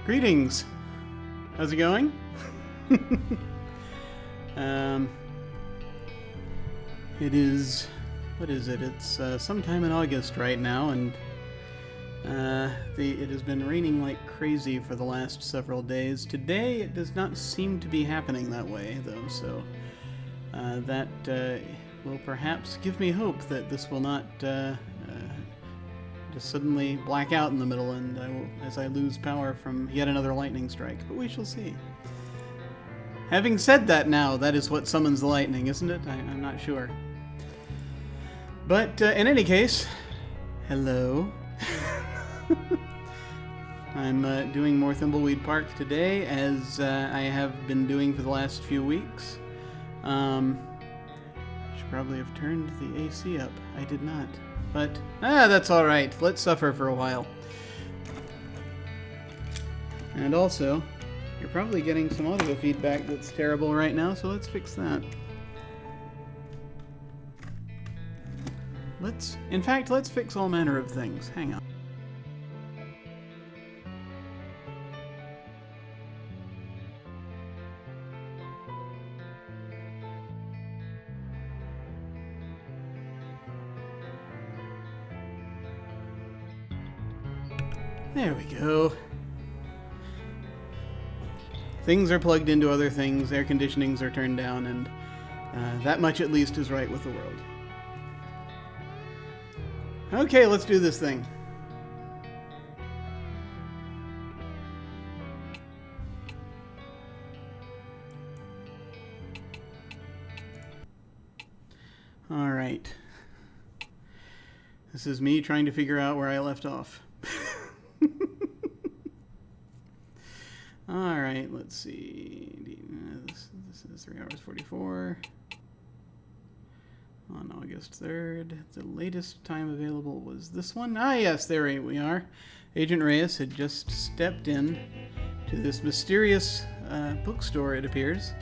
Greetings. How's it going? It is, what is it? It's sometime in August right now, and it has been raining like crazy for the last several days. Today it does not seem to be happening that way, though, so that will perhaps give me hope that this will not just suddenly black out in the middle and as I lose power from yet another lightning strike, but we shall see. Having said that now, that is what summons the lightning, isn't it? I'm not sure. But in any case, hello. I'm doing more Thimbleweed Park today, as I have been doing for the last few weeks. I should probably have turned the AC up. I did not. But, that's alright. Let's suffer for a while. And also, you're probably getting some audio feedback that's terrible right now, so let's fix that. In fact, let's fix all manner of things. Hang on. There we go. Things are plugged into other things, air conditionings are turned down, and that much at least is right with the world. Okay, let's do this thing. All right. This is me trying to figure out where I left off. All right, let's see. This is 3 hours 44 on August 3rd. The latest time available was this one. Ah, yes, there we are. Agent Reyes had just stepped in to this mysterious bookstore, it appears.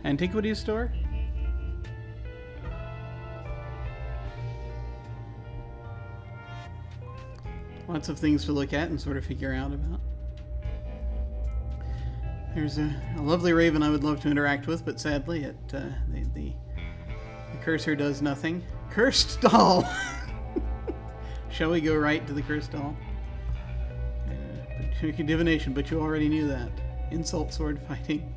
Antiquities store? Lots of things to look at and sort of figure out about. There's a lovely raven I would love to interact with, but sadly the cursor does nothing. Cursed doll! Shall we go right to the cursed doll? Divination, but you already knew that. Insult sword fighting.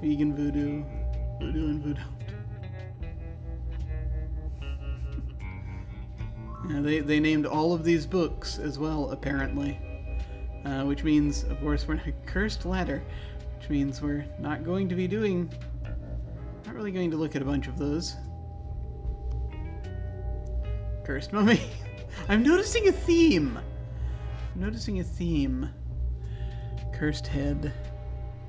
Vegan voodoo. Voodoo and voodoo. They named all of these books as well, apparently. Which means, of course, we're in a cursed ladder, which means we're not going to be not really going to look at a bunch of those. Cursed mummy. I'm noticing a theme. Cursed head.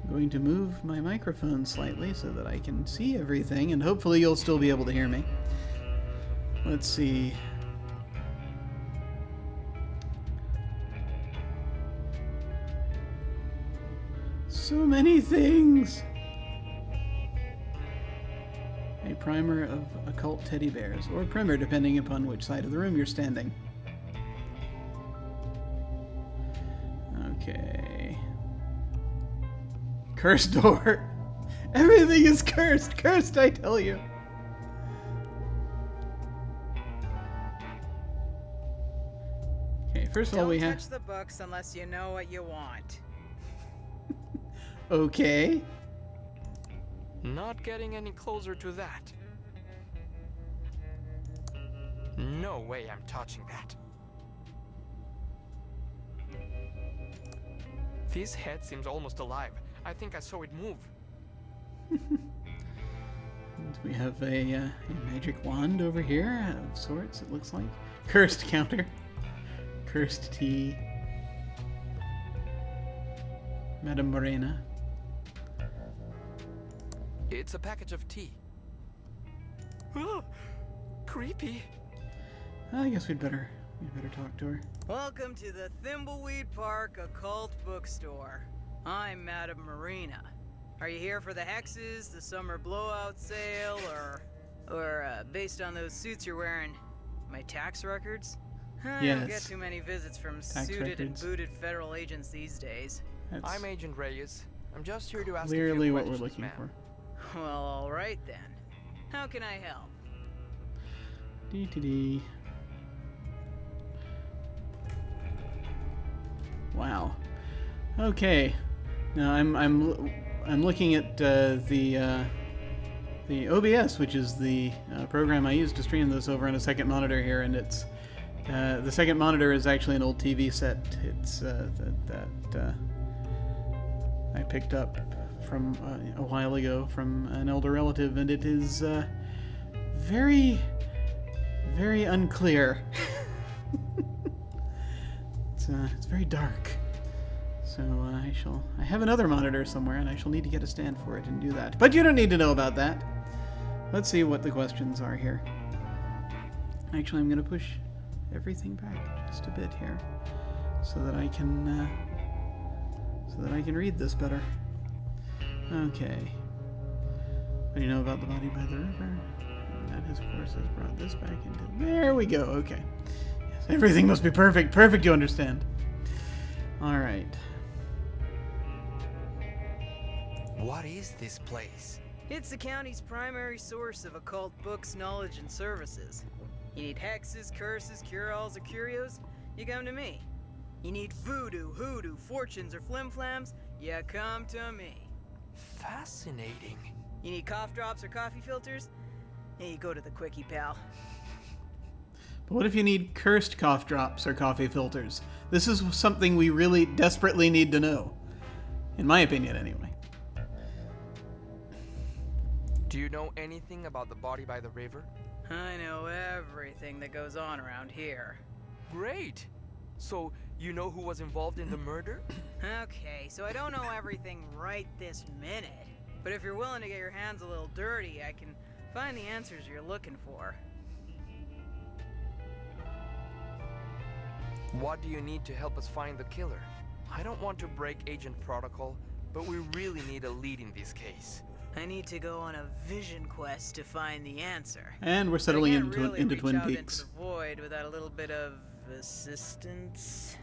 I'm going to move my microphone slightly so that I can see everything, and hopefully you'll still be able to hear me. Let's see. So many things! A primer of occult teddy bears, or primer depending upon which side of the room you're standing. Okay. Cursed door! Everything is cursed! Cursed, I tell you! Okay, first of all we have... Don't touch the books unless you know what you want. Okay. Not getting any closer to that. No way I'm touching that. This head seems almost alive. I think I saw it move. And we have a magic wand over here of sorts, it looks like. Cursed counter. Cursed tea. Madame Morena. It's a package of tea. Oh, creepy. I guess we'd better talk to her. Welcome to the Thimbleweed Park Occult Bookstore. I'm Madame Marina. Are you here for the hexes, the summer blowout sale, or based on those suits you're wearing, my tax records? I don't get Yes. too many visits from Tax suited records. and booted federal agents these days. That's I'm Agent Reyes. I'm just here to ask clearly a few what we're questions, looking ma'am. for. Well, all right then. How can I help? DTD. Wow. Okay. Now I'm looking at the OBS, which is the program I use to stream this over on a second monitor here, and it's the second monitor is actually an old TV set. It's that I picked up from a while ago from an elder relative, and it is very, very unclear. It's very dark. So I have another monitor somewhere, and I shall need to get a stand for it and do that. But you don't need to know about that. Let's see what the questions are here. Actually, I'm going to push everything back just a bit here, so that I can read this better. Okay. What do you know about the body by the river? And that, of course, has brought this back into... There we go. Okay. Yes, everything must be perfect. Perfect, you understand. All right. What is this place? It's the county's primary source of occult books, knowledge, and services. You need hexes, curses, cure-alls, or curios? You come to me. You need voodoo, hoodoo, fortunes, or flim-flams? You come to me. Fascinating. You need cough drops or coffee filters? Yeah, you go to the quickie, pal. But what if you need cursed cough drops or coffee filters? This is something we really desperately need to know. In my opinion, anyway. Do you know anything about the body by the river? I know everything that goes on around here. Great. So, you know who was involved in the murder? Okay, so I don't know everything right this minute. But if you're willing to get your hands a little dirty, I can find the answers you're looking for. What do you need to help us find the killer? I don't want to break agent protocol, but we really need a lead in this case. I need to go on a vision quest to find the answer. And we're settling I can't into really reach Twin out Peaks. into the void without a little bit of assistance.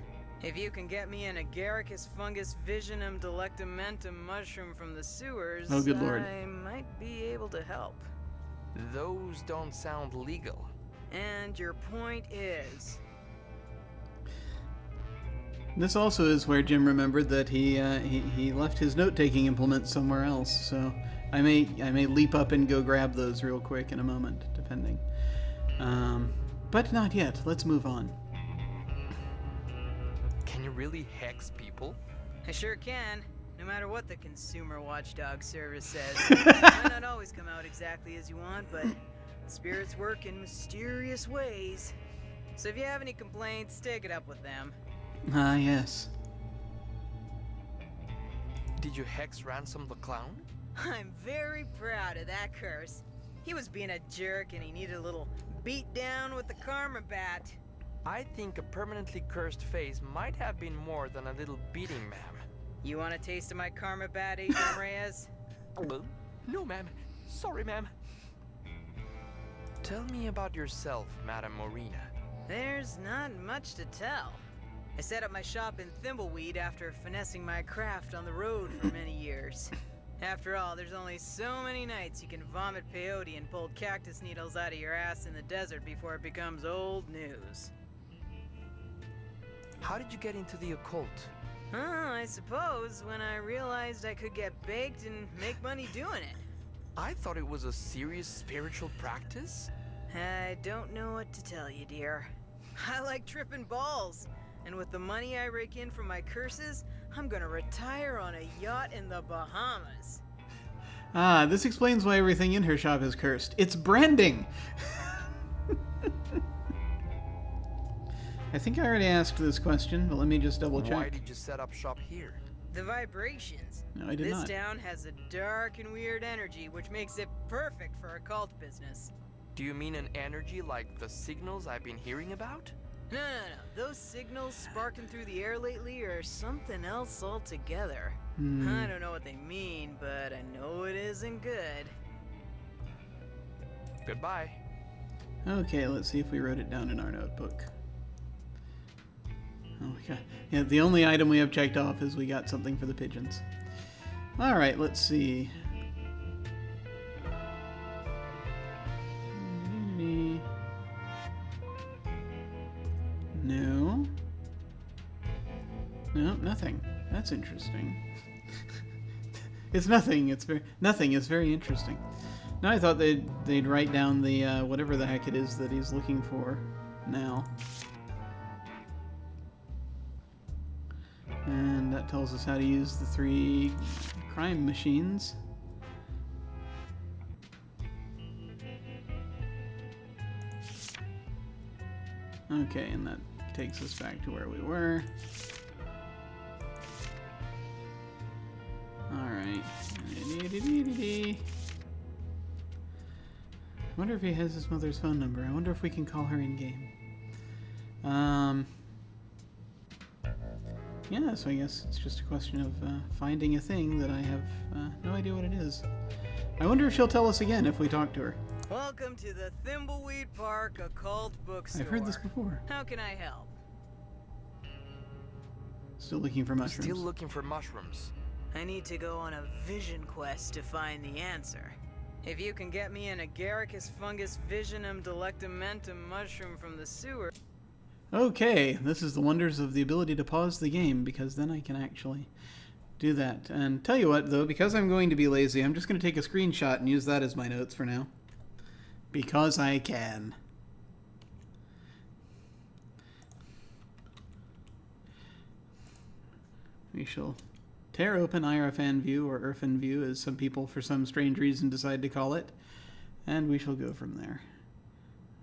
If you can get me an agaricus fungus visionum delectamentum mushroom from the sewers, Oh, good lord. I might be able to help. Those don't sound legal. And your point is? This also is where Jim remembered that he left his note-taking implement somewhere else. So I may leap up and go grab those real quick in a moment, depending. But not yet. Let's move on. Can you really hex people? I sure can, no matter what the Consumer Watchdog Service says. It might not always come out exactly as you want, but spirits work in mysterious ways. So if you have any complaints, take it up with them. Ah, yes. Did you hex Ransom the Clown? I'm very proud of that curse. He was being a jerk and he needed a little beat down with the karma bat. I think a permanently cursed face might have been more than a little beating, ma'am. You want a taste of my karma bat, Agent Reyes? No, ma'am. Sorry, ma'am. Tell me about yourself, Madame Marina. There's not much to tell. I set up my shop in Thimbleweed after finessing my craft on the road for many years. After all, there's only so many nights you can vomit peyote and pull cactus needles out of your ass in the desert before it becomes old news. How did you get into the occult? I suppose when I realized I could get baked and make money doing it. I thought it was a serious spiritual practice. I don't know what to tell you, dear. I like tripping balls. And with the money I rake in from my curses, I'm gonna retire on a yacht in the Bahamas. Ah, this explains why everything in her shop is cursed. It's branding! I think I already asked this question, but let me just double check. Why did you set up shop here? The vibrations. No, I did this not. town has a dark and weird energy, which makes it perfect for occult business. Do you mean an energy like the signals I've been hearing about? No. Those signals sparking through the air lately are something else altogether. I don't know what they mean, but I know it isn't good. Goodbye. Okay, let's see if we wrote it down in our notebook. okay. Yeah, the only item we have checked off is we got something for the pigeons. Alright, let's see. No. No, nothing. That's interesting. It's nothing. Nothing is very interesting. Now I thought they'd write down the whatever the heck it is that he's looking for now. And that tells us how to use the 3 crime machines. Okay, and that takes us back to where we were. Alright. I wonder if he has his mother's phone number. I wonder if we can call her in game. Yeah, so I guess it's just a question of finding a thing that I have no idea what it is. I wonder if she'll tell us again if we talk to her. Welcome to the Thimbleweed Park Occult Bookstore. I've heard this before. How can I help? Still looking for mushrooms. Still looking for mushrooms. I need to go on a vision quest to find the answer. If you can get me an Agaricus fungus visionum delectamentum mushroom from the sewer... Okay, this is the wonders of the ability to pause the game, because then I can actually do that. And tell you what, though, because I'm going to be lazy, I'm just going to take a screenshot and use that as my notes for now. Because I can. We shall tear open IRFan view, or IRFan view, as some people for some strange reason decide to call it, and we shall go from there.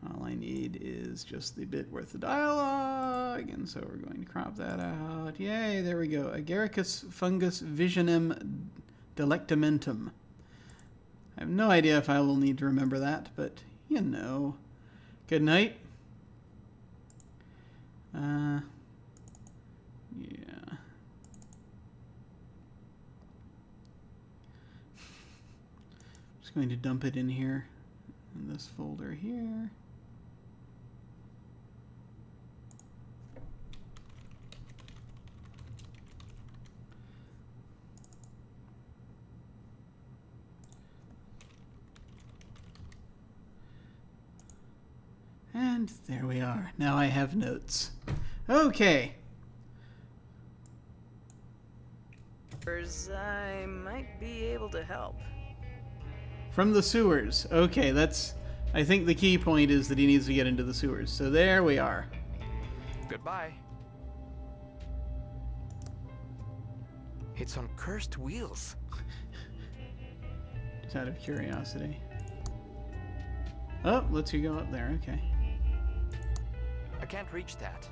All I need is just the bit worth of dialogue, and so we're going to crop that out. Yay, there we go. Agaricus fungus visionum delectamentum. I have no idea if I will need to remember that, but you know. Good night. Yeah. Just going to dump it in here, in this folder here. And there we are. Now I have notes. Okay. I might be able to help. From the sewers. Okay, that's... I think the key point is that he needs to get into the sewers. So there we are. Goodbye. It's on cursed wheels. Just out of curiosity. Oh, lets you go up there. Okay. I can't reach that.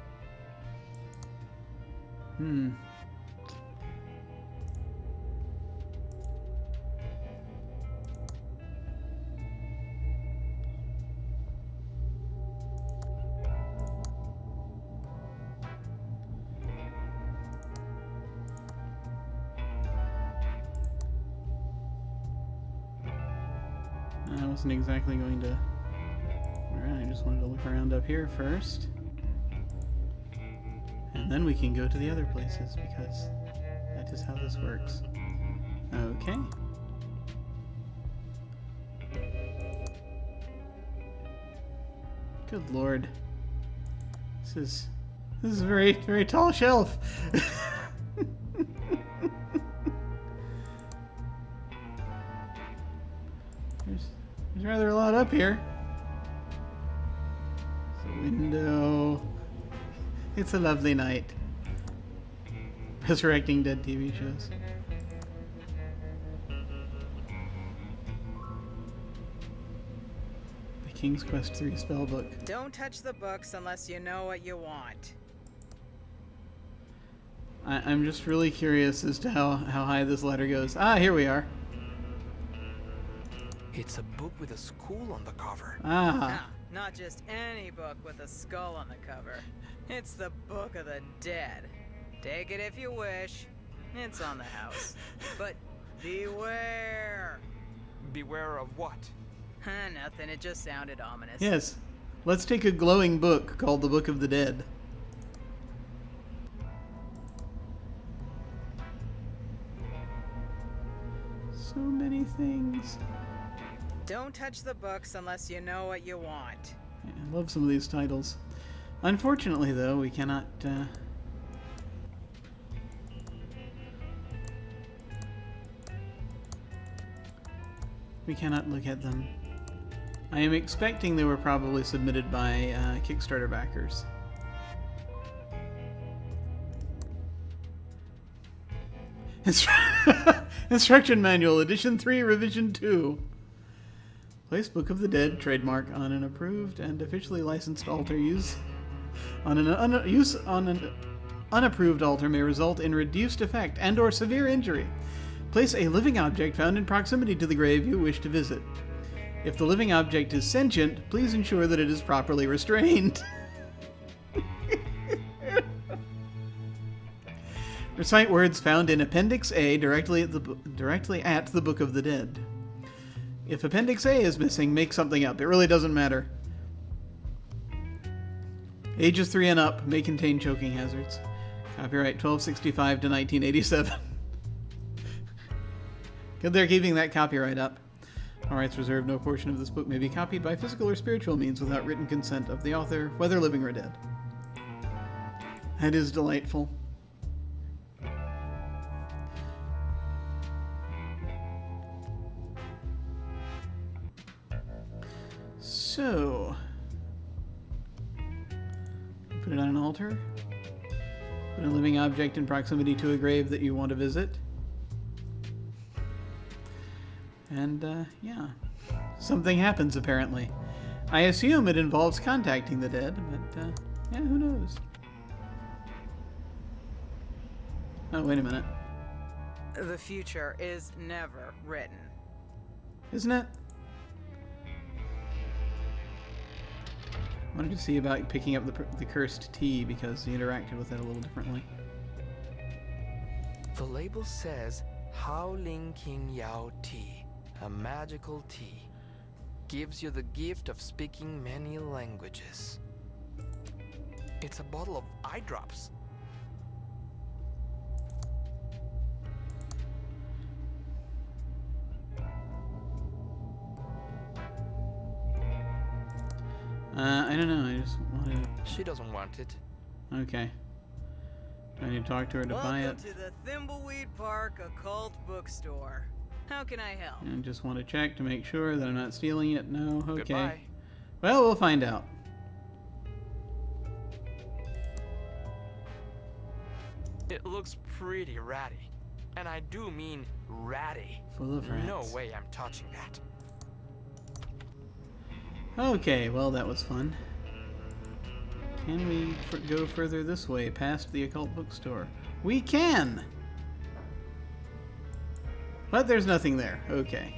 I wasn't exactly going to... Alright, I just wanted to look around up here first. And then we can go to the other places, because that is how this works. Okay. Good lord. This is a very, very tall shelf. There's rather a lot up here. It's a window. It's a lovely night. Resurrecting dead TV shows. The King's Quest 3 spellbook. Don't touch the books unless you know what you want. I'm just really curious as to how high this letter goes. Ah, here we are. It's a book with a skull on the cover. Ah. Not just any book with a skull on the cover. It's the Book of the Dead. Take it if you wish. It's on the house. But beware. Beware of what? Nothing, it just sounded ominous. Yes. Let's take a glowing book called the Book of the Dead. So many things. Don't touch the books unless you know what you want. I love some of these titles. Unfortunately, though, we cannot... we cannot look at them. I am expecting they were probably submitted by Kickstarter backers. Instruction Manual, Edition 3, Revision 2. Place Book of the Dead trademark on an approved and officially licensed altar. Use on an unapproved altar may result in reduced effect and or severe injury. Place a living object found in proximity to the grave you wish to visit. If the living object is sentient, please ensure that it is properly restrained. Recite words found in Appendix A directly at the Book of the Dead. If Appendix A is missing, make something up. It really doesn't matter. Ages 3 and up may contain choking hazards. Copyright 1265 to 1987. Good they're keeping that copyright up. All rights reserved. No portion of this book may be copied by physical or spiritual means without written consent of the author, whether living or dead. That is delightful. So, put it on an altar. Put a living object in proximity to a grave that you want to visit. And, yeah. Something happens, apparently. I assume it involves contacting the dead, but, yeah, who knows? Oh, wait a minute. The future is never written. Isn't it? I wanted to see about picking up the cursed tea because you interacted with it a little differently. The label says Hao Ling King Yao Tea, a magical tea. Gives you the gift of speaking many languages. It's a bottle of eye drops. I don't know. I just wanted to... She doesn't want it. Okay. Do I need to talk to her to buy it? Welcome to the Thimbleweed Park Occult Bookstore. How can I help? I just want to check to make sure that I'm not stealing it. No? Okay. Goodbye. Well, we'll find out. It looks pretty ratty. And I do mean ratty. Full of rats. No way I'm touching that. Okay, well that was fun. Can we go further this way, past the occult bookstore? We can! But there's nothing there. Okay.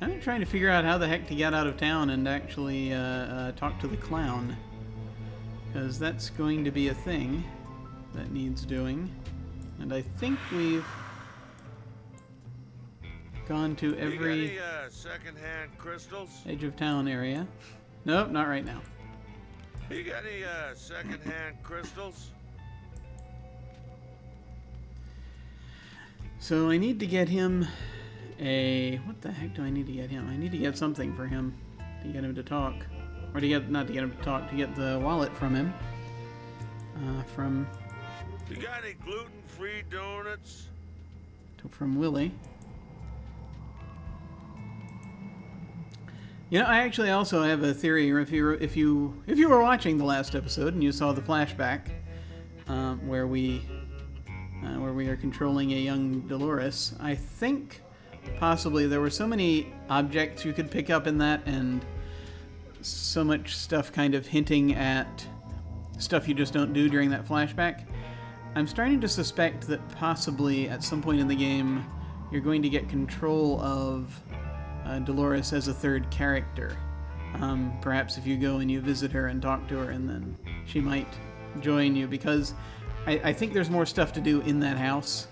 I'm trying to figure out how the heck to get out of town and actually talk to the clown. Because that's going to be a thing that needs doing. And I think we've gone to every You got any second-hand crystals? edge of town area. Nope, not right now. You got any second-hand crystals? So I need to get him a... What the heck do I need to get him? I need to get something for him to get him to talk. Or to get... Not to get him to talk, to get the wallet from him. From You got any gluten-free donuts? from Willie. You know, I actually also have a theory. If you were watching the last episode and you saw the flashback, where we are controlling a young Dolores, I think possibly there were so many objects you could pick up in that, and so much stuff kind of hinting at stuff you just don't do during that flashback. I'm starting to suspect that possibly at some point in the game you're going to get control of Dolores as a third character. Perhaps if you go and you visit her and talk to her, and then she might join you, because I think there's more stuff to do in that house,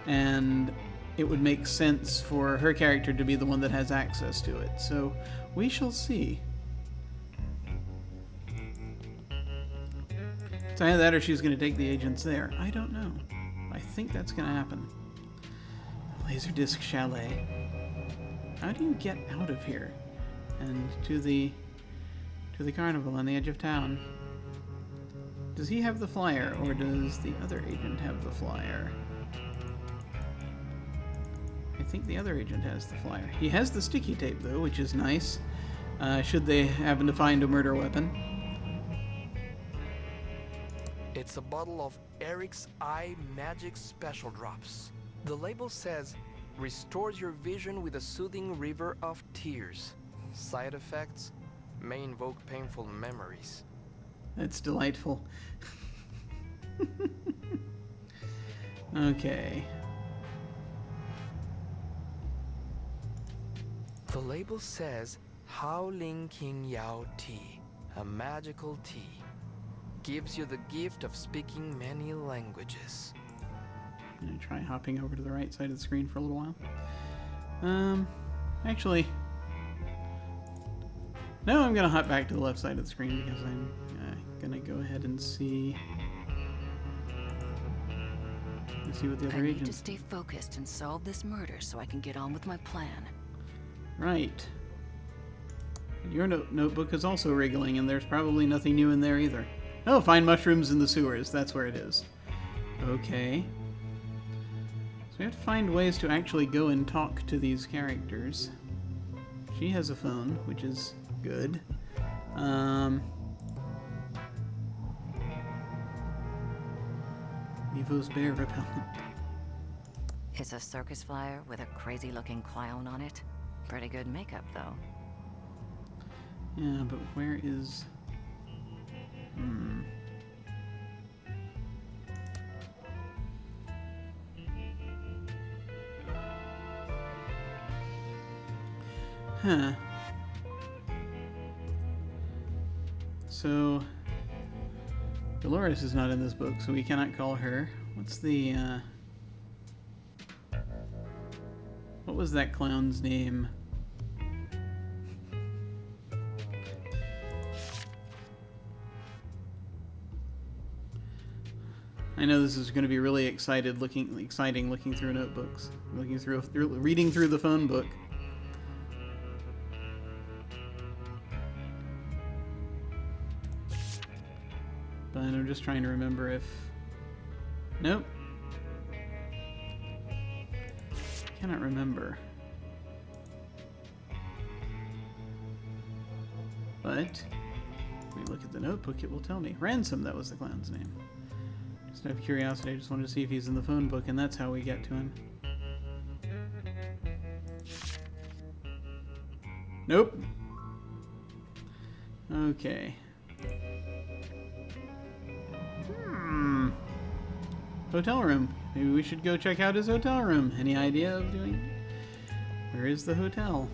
and it would make sense for her character to be the one that has access to it. So we shall see. It's either that or she's going to take the agents there. I don't know. I think that's going to happen. Laserdisc Chalet. How do you get out of here and to the carnival on the edge of town? Does he have the flyer, or does the other agent have the flyer? I think the other agent has the flyer. He has the sticky tape, though, which is nice. Should they happen to find a murder weapon. It's a bottle of Eric's Eye Magic Special Drops. The label says, restores your vision with a soothing river of tears. Side effects may invoke painful memories. That's delightful. Okay. The label says Howling King Yao tea, a magical tea. Gives you the gift of speaking many languages. I'm gonna try hopping over to the right side of the screen for a little while. Actually, no, I'm gonna hop back to the left side of the screen because I'm gonna go ahead and see what the other I need to agents. stay focused and solve this murder so I can get on with my plan. Right. Your notebook is also wriggling, and there's probably nothing new in there either. Oh, find mushrooms in the sewers. That's where it is. Okay. So we have to find ways to actually go and talk to these characters. She has a phone, which is good. Evo's bear repellent. It's a circus flyer with a crazy-looking clown on it. Pretty good makeup, though. Yeah, but where is... Huh. So... Dolores is not in this book, so we cannot call her. What's the, what was that clown's name? I know this is going to be really exciting looking through notebooks, reading through the phone book. But I'm just trying to remember if... Nope. Cannot remember. But if we look at the notebook, it will tell me. Ransom, that was the clown's name. Just out of curiosity, I just wanted to see if he's in the phone book, and that's how we get to him. Nope. Okay. Hotel room. Maybe we should go check out his hotel room. Any idea of doing... Where is the hotel?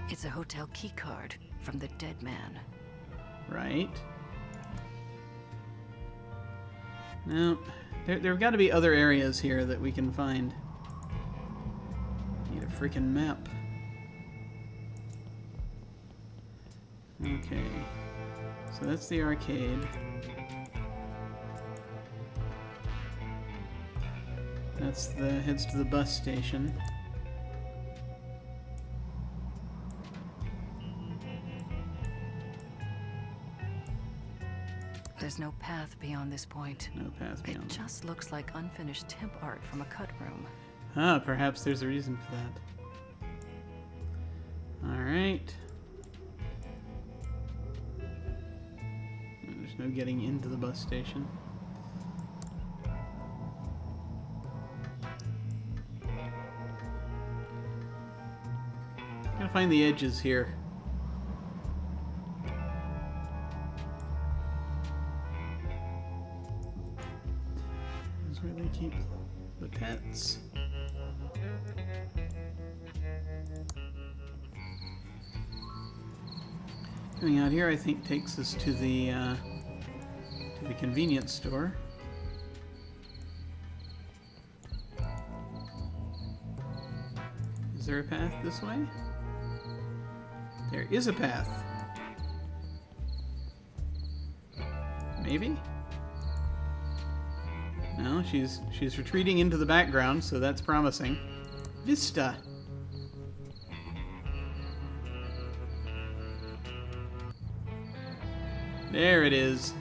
It's a hotel key card from the dead man. Right. No. There've got to be other areas here that we can find. Need a freaking map. Okay. So that's the arcade. That's the heads to the bus station. There's no path beyond this point. No path beyond. It just looks like unfinished temp art from a cut room. Ah, perhaps there's a reason for that. Alright. There's no getting into the bus station. Gotta find the edges here. This is where they keep the pets. Coming out here, I think, takes us to the convenience store. Is there a path this way? There is a path. Maybe? No, she's retreating into the background, so that's promising. Vista. There it is.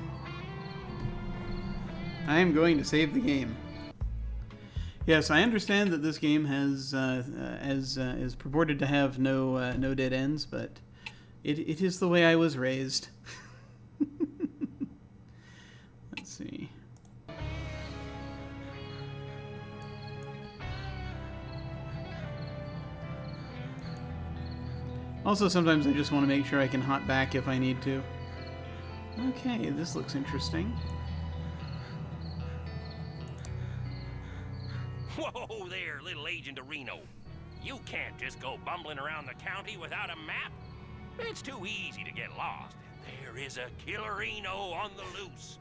I am going to save the game. Yes, I understand that this game has, is purported to have no dead ends, but it is the way I was raised. Let's see. Also, sometimes I just want to make sure I can hop back if I need to. Okay, this looks interesting. Whoa there, little Agent Reno. You can't just go bumbling around the county without a map. It's too easy to get lost. There is a killerino on the loose.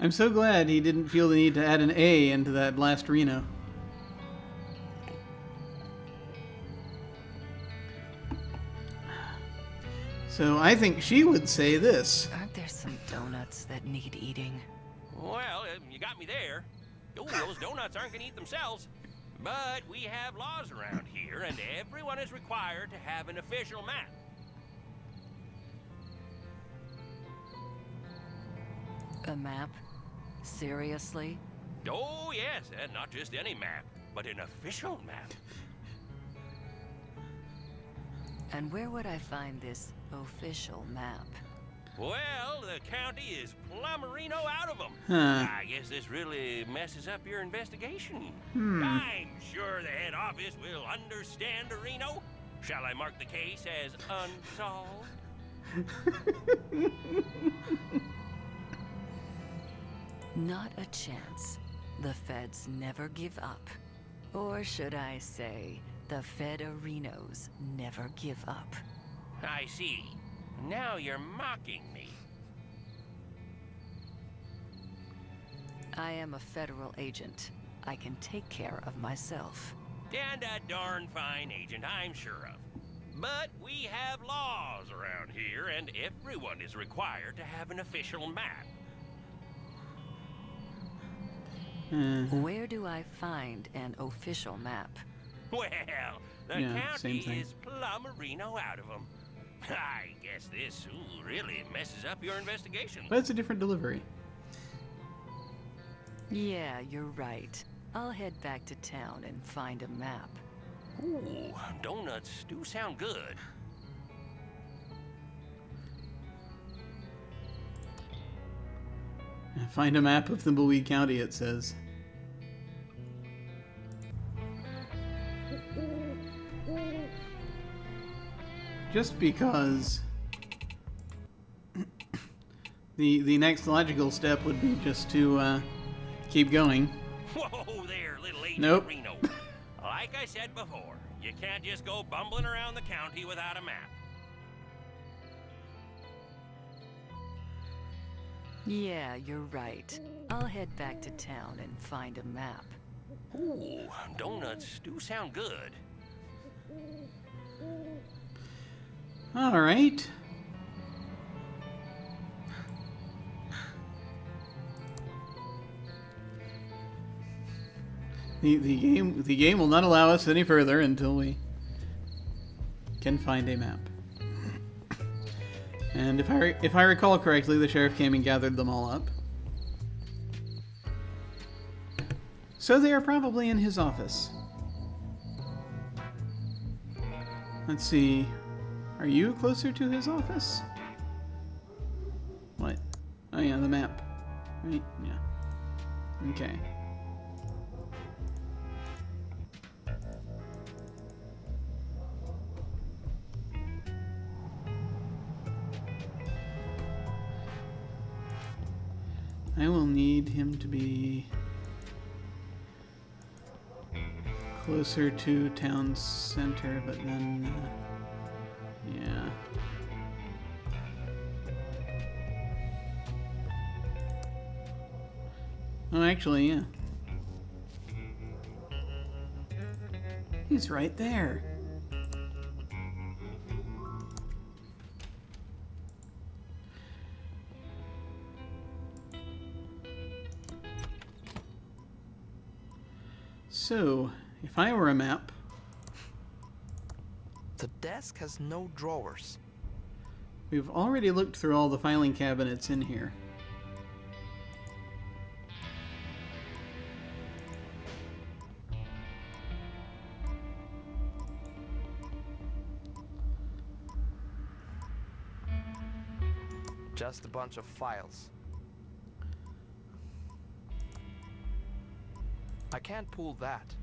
I'm so glad he didn't feel the need to add an A into that last Reno. So I think she would say this. Aren't there some donuts that need eating? Well, you got me there. Oh, those donuts aren't gonna eat themselves. But we have laws around here, and everyone is required to have an official map. A map? Seriously? Oh, yes, and not just any map, but an official map. And where would I find this official map? Well, the county is plumberino out of them. Huh. I guess this really messes up your investigation. Hmm. I'm sure the head office will understand, Reno. Shall I mark the case as unsolved? Not a chance. The feds never give up. Or should I say, the Federinos never give up. I see. Now you're mocking me. I am a federal agent. I can take care of myself. And a darn fine agent, I'm sure of. But we have laws around here, and everyone is required to have an official map. Where do I find an official map? Well, the Yeah, same county thing. is plumberino out of them. I guess this really messes up your investigation. But it's a different delivery. Yeah, you're right. I'll head back to town and find a map. Ooh, donuts do sound good. Find a map of Thimbleweed County, it says. Just because the next logical step would be just to keep going. Whoa there, little Agent Nope. Reno. Like I said before, you can't just go bumbling around the county without a map. Yeah, you're right. I'll head back to town and find a map. Ooh, donuts do sound good. All right. The game will not allow us any further until we can find a map. And if I recall correctly, the sheriff came and gathered them all up. So they are probably in his office. Let's see. Are you closer to his office? What? Oh yeah, the map. Right? Yeah. Okay. I will need him to be closer to town center, but then, yeah. Oh, actually, yeah. He's right there. So, If I were a map... The desk has no drawers. We've already looked through all the filing cabinets in here. Just a bunch of files. I can't pull that.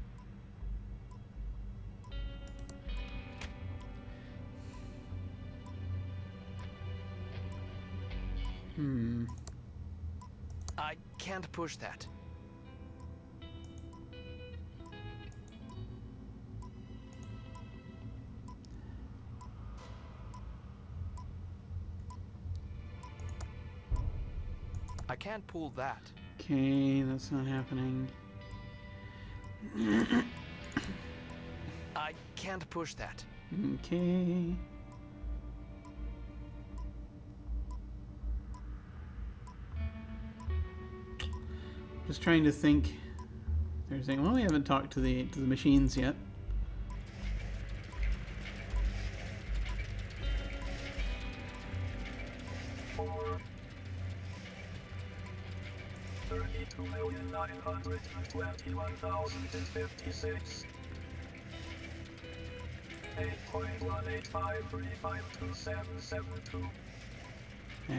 I can't push that. I can't pull that. Okay, that's not happening. I can't push that. Okay. Just trying to think. They're saying, well, we haven't talked to the machines yet. $32,921,056. 8.185352772.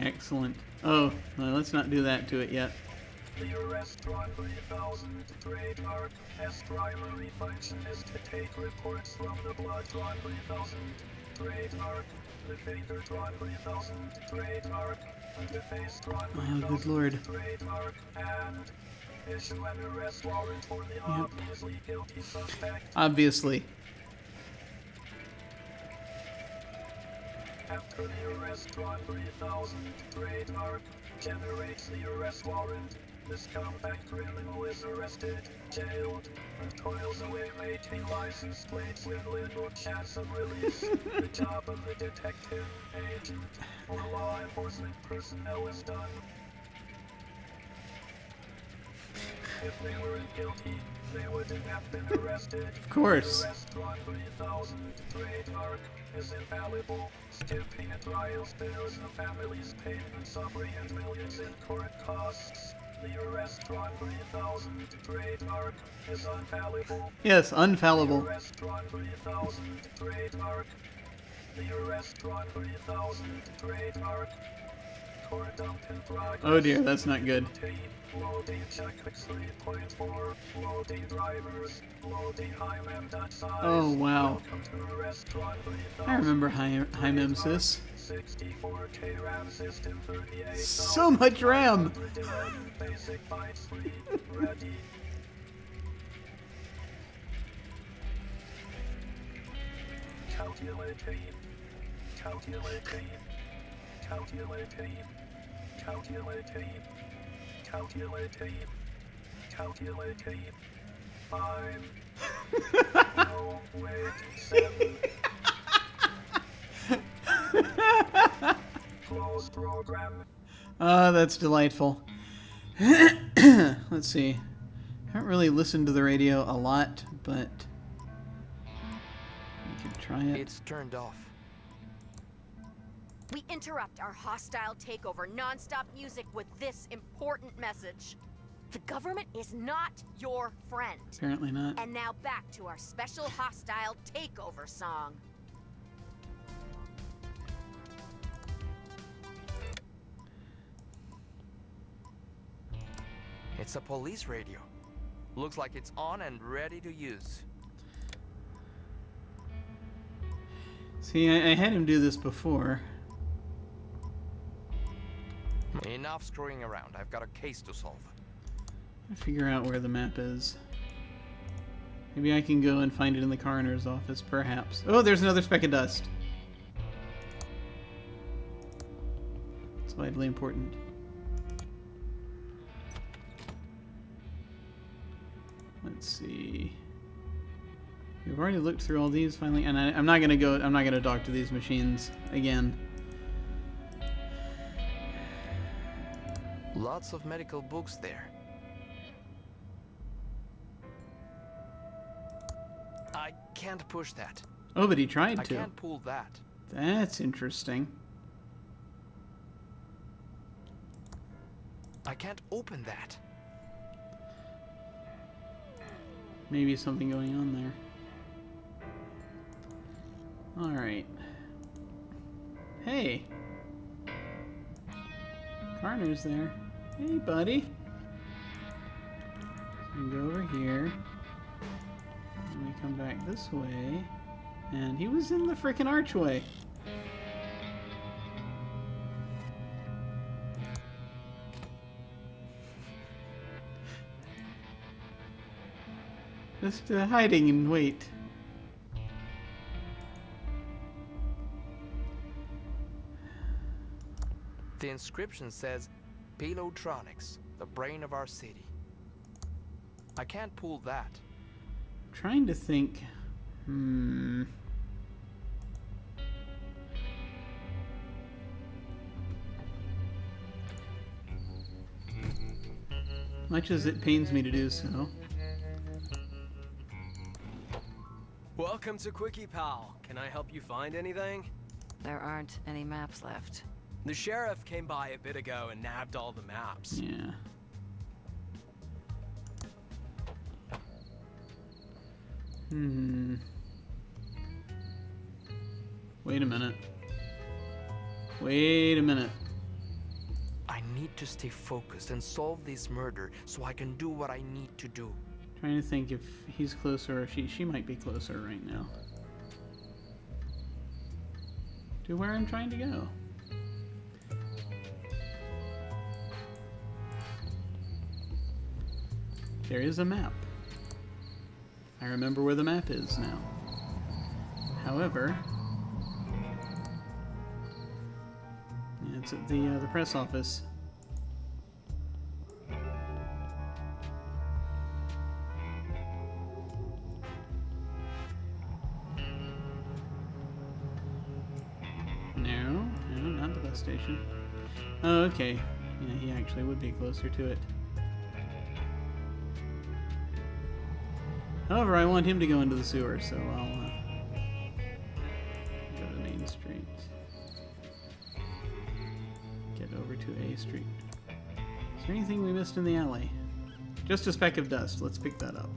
Excellent. Oh, well, let's not do that to it yet. The restaurant 3000 trademark S primary function is to take reports from the bloodtron 3000 trademark, the fingertron 3000 trademark, and the facetron 3000 Oh, good lord. trademark, and issue an arrest warrant for the obviously guilty suspect. Obviously. After the restaurant 3000 trademark generates the arrest warrant, this compact criminal is arrested, jailed, and toils away making license plates with little chance of release. The job of the detective, agent, or law enforcement personnel is done. If they weren't guilty, they wouldn't have been arrested. Of course. The restaurant 3000 trademark is infallible. Skipping a trial spares the family's payments of and millions in court costs. The restaurant 3000 trademark is unfallible. Yes, unfallible. The restaurant 3000 trademark. The restaurant 3000 trademark. Court dump in progress. Oh dear, that's not good. Loading checkbox 3.4. Loading drivers. Loading HiMem.size. Oh wow. Welcome to restaurant 3000. I remember HiMemSys. 64K RAM system 38. So much RAM! Basic bytes free. Ready. Calculating. Calculating. Calculating. Calculating. Calculating. Calculating. 5. No, wait. 7. Close program. Ah, that's delightful. Let's see. I haven't really listened to the radio a lot, but we could try it. It's turned off. We interrupt our hostile takeover non-stop music with this important message. The government is not your friend. Apparently not. And now back to our special hostile takeover song. It's a police radio. Looks like it's on and ready to use. See, I had him do this before. Enough screwing around. I've got a case to solve. Figure out where the map is. Maybe I can go and find it in the coroner's office, perhaps. Oh, there's another speck of dust. It's vitally important. Let's see. We've already looked through all these finally, and I'm not gonna talk to these machines again. Lots of medical books there. can't push that. Oh, but he tried I to. can't pull that. That's interesting. I can't open that. Maybe something going on there. Alright. Hey! Carter's there. Hey, buddy! So we go over here. And we come back this way. And he was in the frickin' archway. Just hiding in wait. The inscription says, Pilotronics, the brain of our city. I can't pull that. Trying to think. Much as it pains me to do so. Welcome to Quickie Pal. Can I help you find anything? There aren't any maps left. The sheriff came by a bit ago and nabbed all the maps. Yeah. Wait a minute. Wait a minute. I need to stay focused and solve this murder so I can do what I need to do. Trying to think if he's closer or she might be closer right now. To where I'm trying to go. There is a map. I remember where the map is now. However, it's at the press office. No, not the bus station. Oh, okay. Yeah, he actually would be closer to it. However, I want him to go into the sewer, so I'll go to Main Street. Get over to A Street. Is there anything we missed in the alley? Just a speck of dust. Let's pick that up.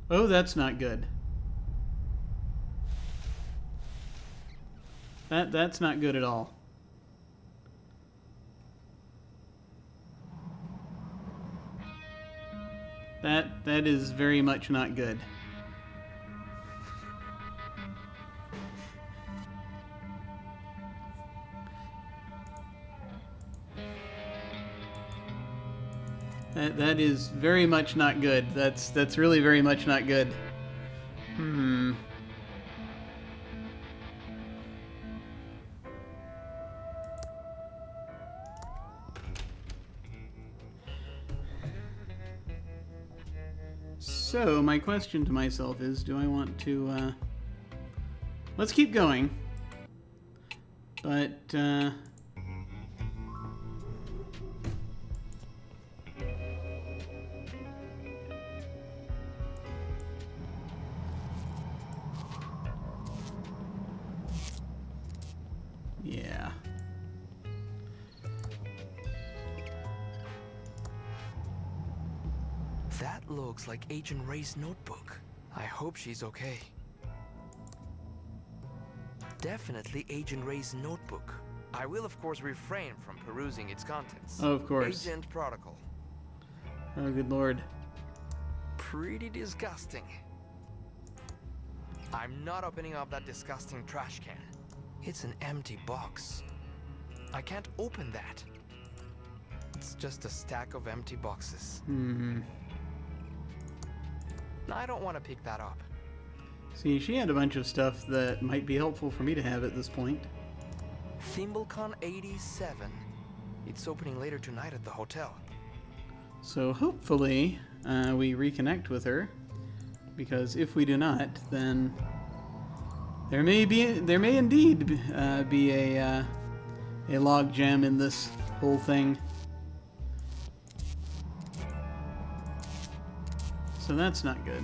Oh, that's not good. That's not good at all. That is very much not good. That is very much not good. That's really very much not good. So, my question to myself is, do I want to, let's keep going. But, yeah. That looks like Agent Ray's notebook. I hope she's okay. Definitely Agent Ray's notebook. I will of course refrain from perusing its contents. Oh, of course. Agent Protocol. Oh, good lord. Pretty disgusting. I'm not opening up that disgusting trash can. It's an empty box. I can't open that. It's just a stack of empty boxes. I don't want to pick that up. See, she had a bunch of stuff that might be helpful for me to have at this point. ThimbleCon 87. It's opening later tonight at the hotel. So hopefully we reconnect with her, because if we do not, then there may indeed be a log jam in this whole thing. So that's not good.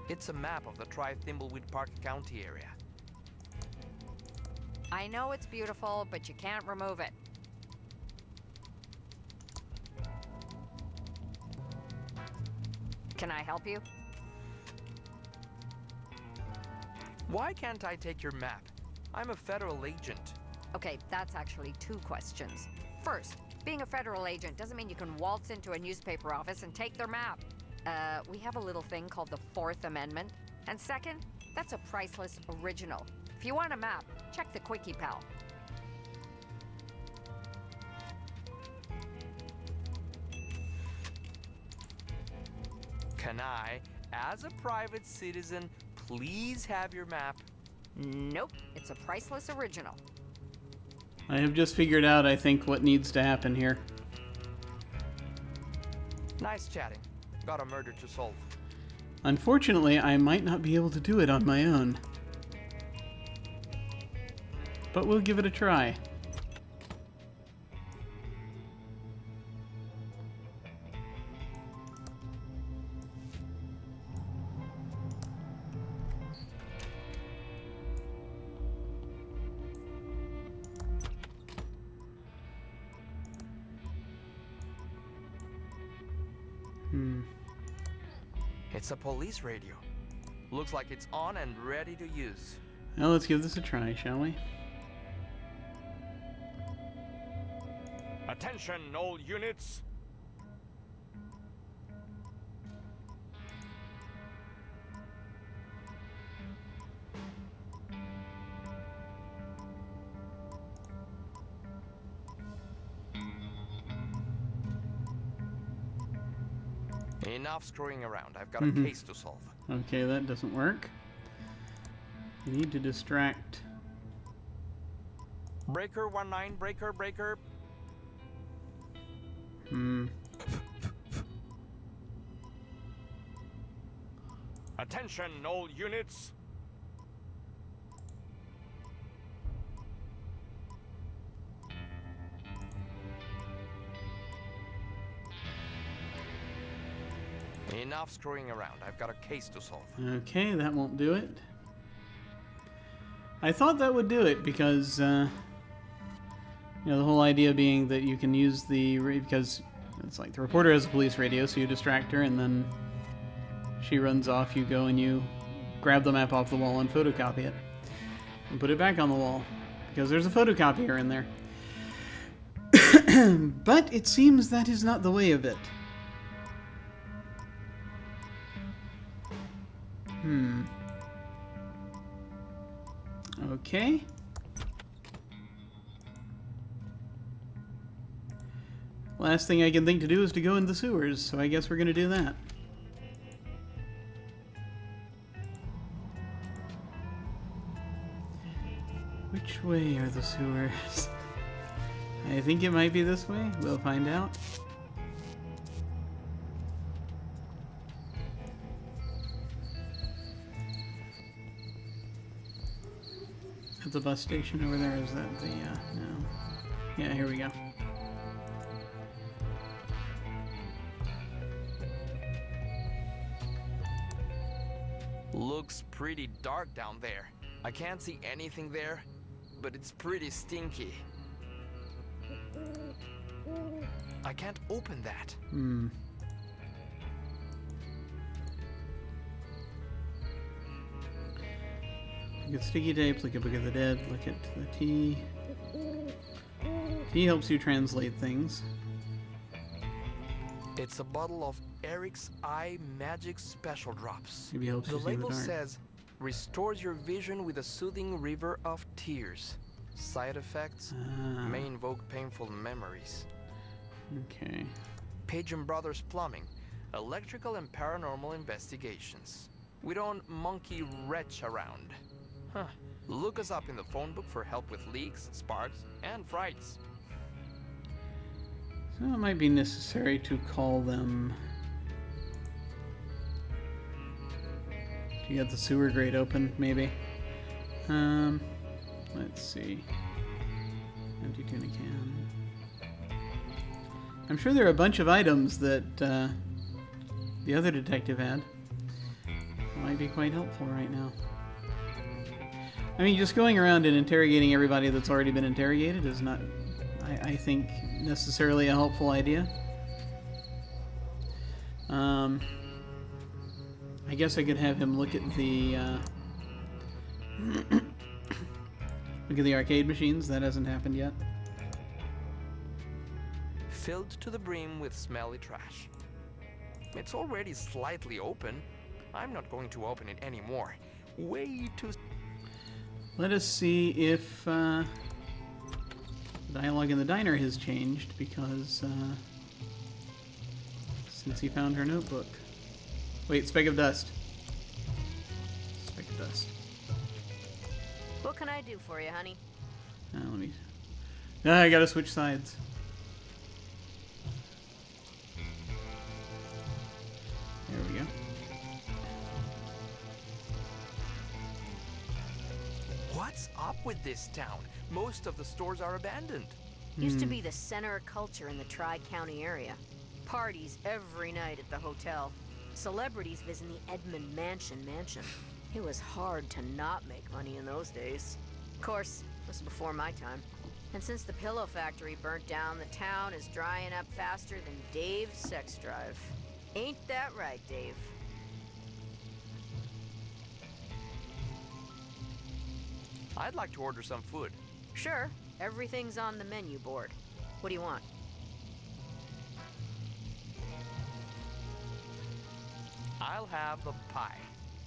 It's a map of the Thimbleweed Park County area. I know it's beautiful, but you can't remove it. Can I help you? Why can't I take your map? I'm a federal agent. Okay, that's actually 2 questions. First, being a federal agent doesn't mean you can waltz into a newspaper office and take their map. We have a little thing called the 4th Amendment. And second, that's a priceless original. If you want a map, check the Quickie Pal. Can I, as a private citizen, please have your map? Nope, it's a priceless original. I have just figured out, I think, what needs to happen here. Nice chatting. Got a murder to solve. Unfortunately, I might not be able to do it on my own. But we'll give it a try. It's a police radio. Looks like it's on and ready to use. Now let's give this a try, shall we? Attention, all units. Enough screwing around. I've got a case to solve. Okay, that doesn't work. We need to distract. Breaker 19, breaker. Attention, all units. Enough screwing around. I've got a case to solve. Okay, that won't do it. I thought that would do it because, you know, the whole idea being that you can use the, because it's like the reporter has a police radio, so you distract her and then she runs off, you go and you grab the map off the wall and photocopy it. And put it back on the wall, because there's a photocopier in there. But it seems that is not the way of it. Okay. Last thing I can think to do is to go in the sewers, so I guess we're gonna do that. Which way are the sewers? I think it might be this way. We'll find out. At the bus station over there, is that the, no. Yeah, here we go. Looks pretty dark down there. I can't see anything there, but it's pretty stinky. I can't open that. Look at sticky tapes, look at Book of the Dead, look at the T. T helps you translate things. It's a bottle of Eric's Eye Magic Special Drops. Maybe helps The you see the label dark. says, restores your vision with a soothing river of tears. Side effects may invoke painful memories. Okay. Page & Brothers Plumbing, electrical and paranormal investigations. We don't monkey wretch around. Look us up in the phone book for help with leaks, sparks, and frights. So it might be necessary to call them. You got the sewer grate open, maybe. Let's see. Empty tuna can. I'm sure there are a bunch of items that the other detective had. Might be quite helpful right now. I mean, just going around and interrogating everybody that's already been interrogated is not, I think, necessarily a helpful idea. I guess I could have him look at the look at the arcade machines. That hasn't happened yet. Filled to the brim with smelly trash. It's already slightly open. I'm not going to open it anymore. Way too... Let us see if the dialogue in the diner has changed, because since he found her notebook. Wait, speck of dust. Speck of dust. What can I do for you, honey? Let me... I gotta switch sides. There we go. What's up with this town? Most of the stores are abandoned. Used to be the center of culture in the Tri-County area. Parties every night at the hotel. Celebrities visiting the Edmund mansion. It was hard to not make money in those days. Of course, this was before my time. And since the pillow factory burnt down, the town is drying up faster than Dave's sex drive. Ain't that right, Dave? I'd like to order some food. Sure. Everything's on the menu board. What do you want? I'll have the pie.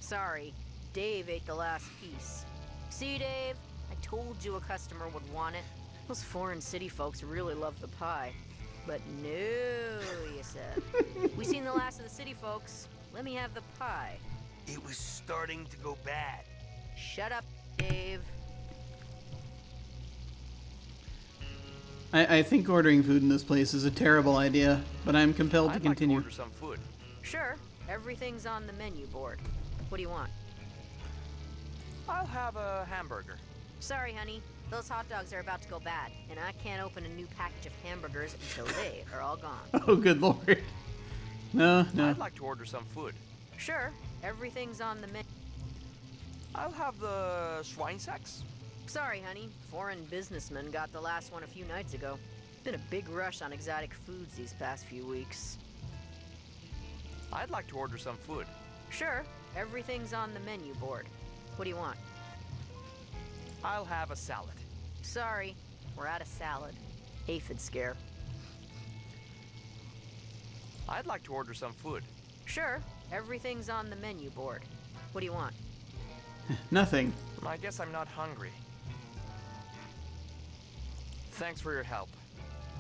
Sorry, Dave ate the last piece. See, Dave? I told you a customer would want it. Those foreign city folks really love the pie. But no, you said. We seen the last of the city folks. Let me have the pie. It was starting to go bad. Shut up, Dave. I think ordering food in this place is a terrible idea, but I'm compelled to continue. I'd like to order some food. Sure. Everything's on the menu board. What do you want? I'll have a hamburger. Sorry, honey. Those hot dogs are about to go bad, and I can't open a new package of hamburgers until they are all gone. Oh, good lord. No. I'd like to order some food. Sure. Everything's on the menu. I'll have the Schweinsacks. Sorry, honey. Foreign businessmen got the last one a few nights ago. Been a big rush on exotic foods these past few weeks. I'd like to order some food. Sure. Everything's on the menu board. What do you want? I'll have a salad. Sorry. We're out of salad. Aphid scare. I'd like to order some food. Sure. Everything's on the menu board. What do you want? Nothing. I guess I'm not hungry. Thanks for your help.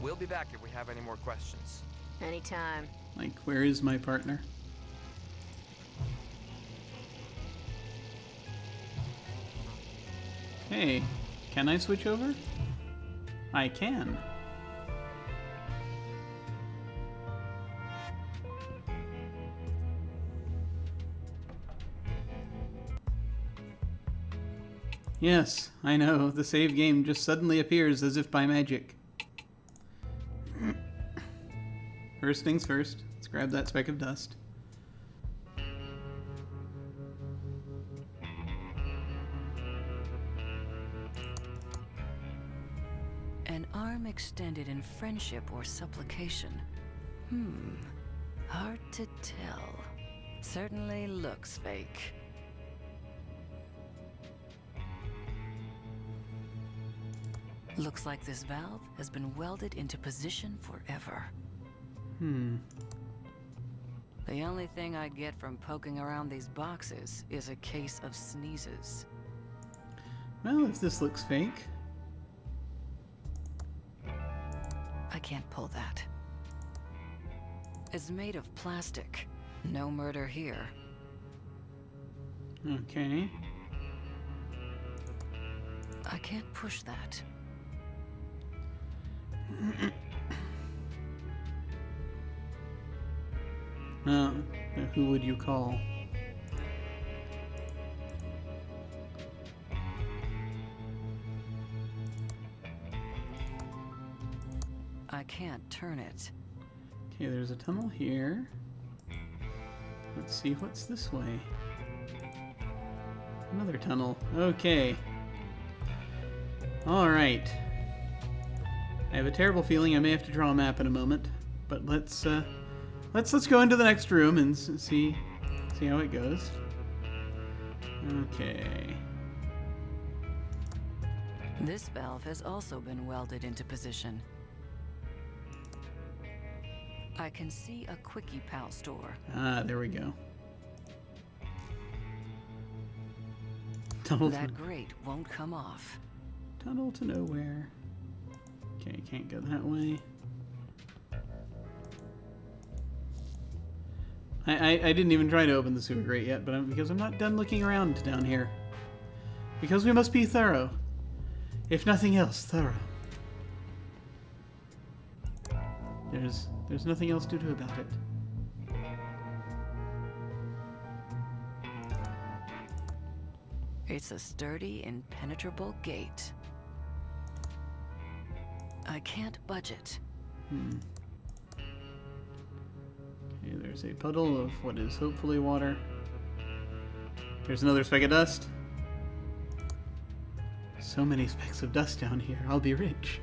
We'll be back if we have any more questions. Anytime. Like, where is my partner? Hey, can I switch over? I can. Yes, I know. The save game just suddenly appears as if by magic. First things first, let's grab that speck of dust. An arm extended in friendship or supplication. Hard to tell. Certainly looks fake. Looks like this valve has been welded into position forever. The only thing I get from poking around these boxes is a case of sneezes. Well, if this looks fake. I can't pull that. It's made of plastic. No murder here. Okay. I can't push that. Who would you call? I can't turn it. Okay, there's a tunnel here. Let's see what's this way. Another tunnel. Okay. Alright. I have a terrible feeling I may have to draw a map in a moment, but let's go into the next room and see how it goes. Okay. This valve has also been welded into position. I can see a Quickie Pal store. Ah, there we go. Tunnel that grate won't come off. Tunnel to nowhere. Okay, can't go that way. I didn't even try to open the sewer grate yet, but because I'm not done looking around down here. Because we must be thorough. If nothing else, thorough. There's nothing else to do about it. It's a sturdy, impenetrable gate. I can't budge it. Okay, there's a puddle of what is hopefully water. There's another speck of dust. So many specks of dust down here. I'll be rich.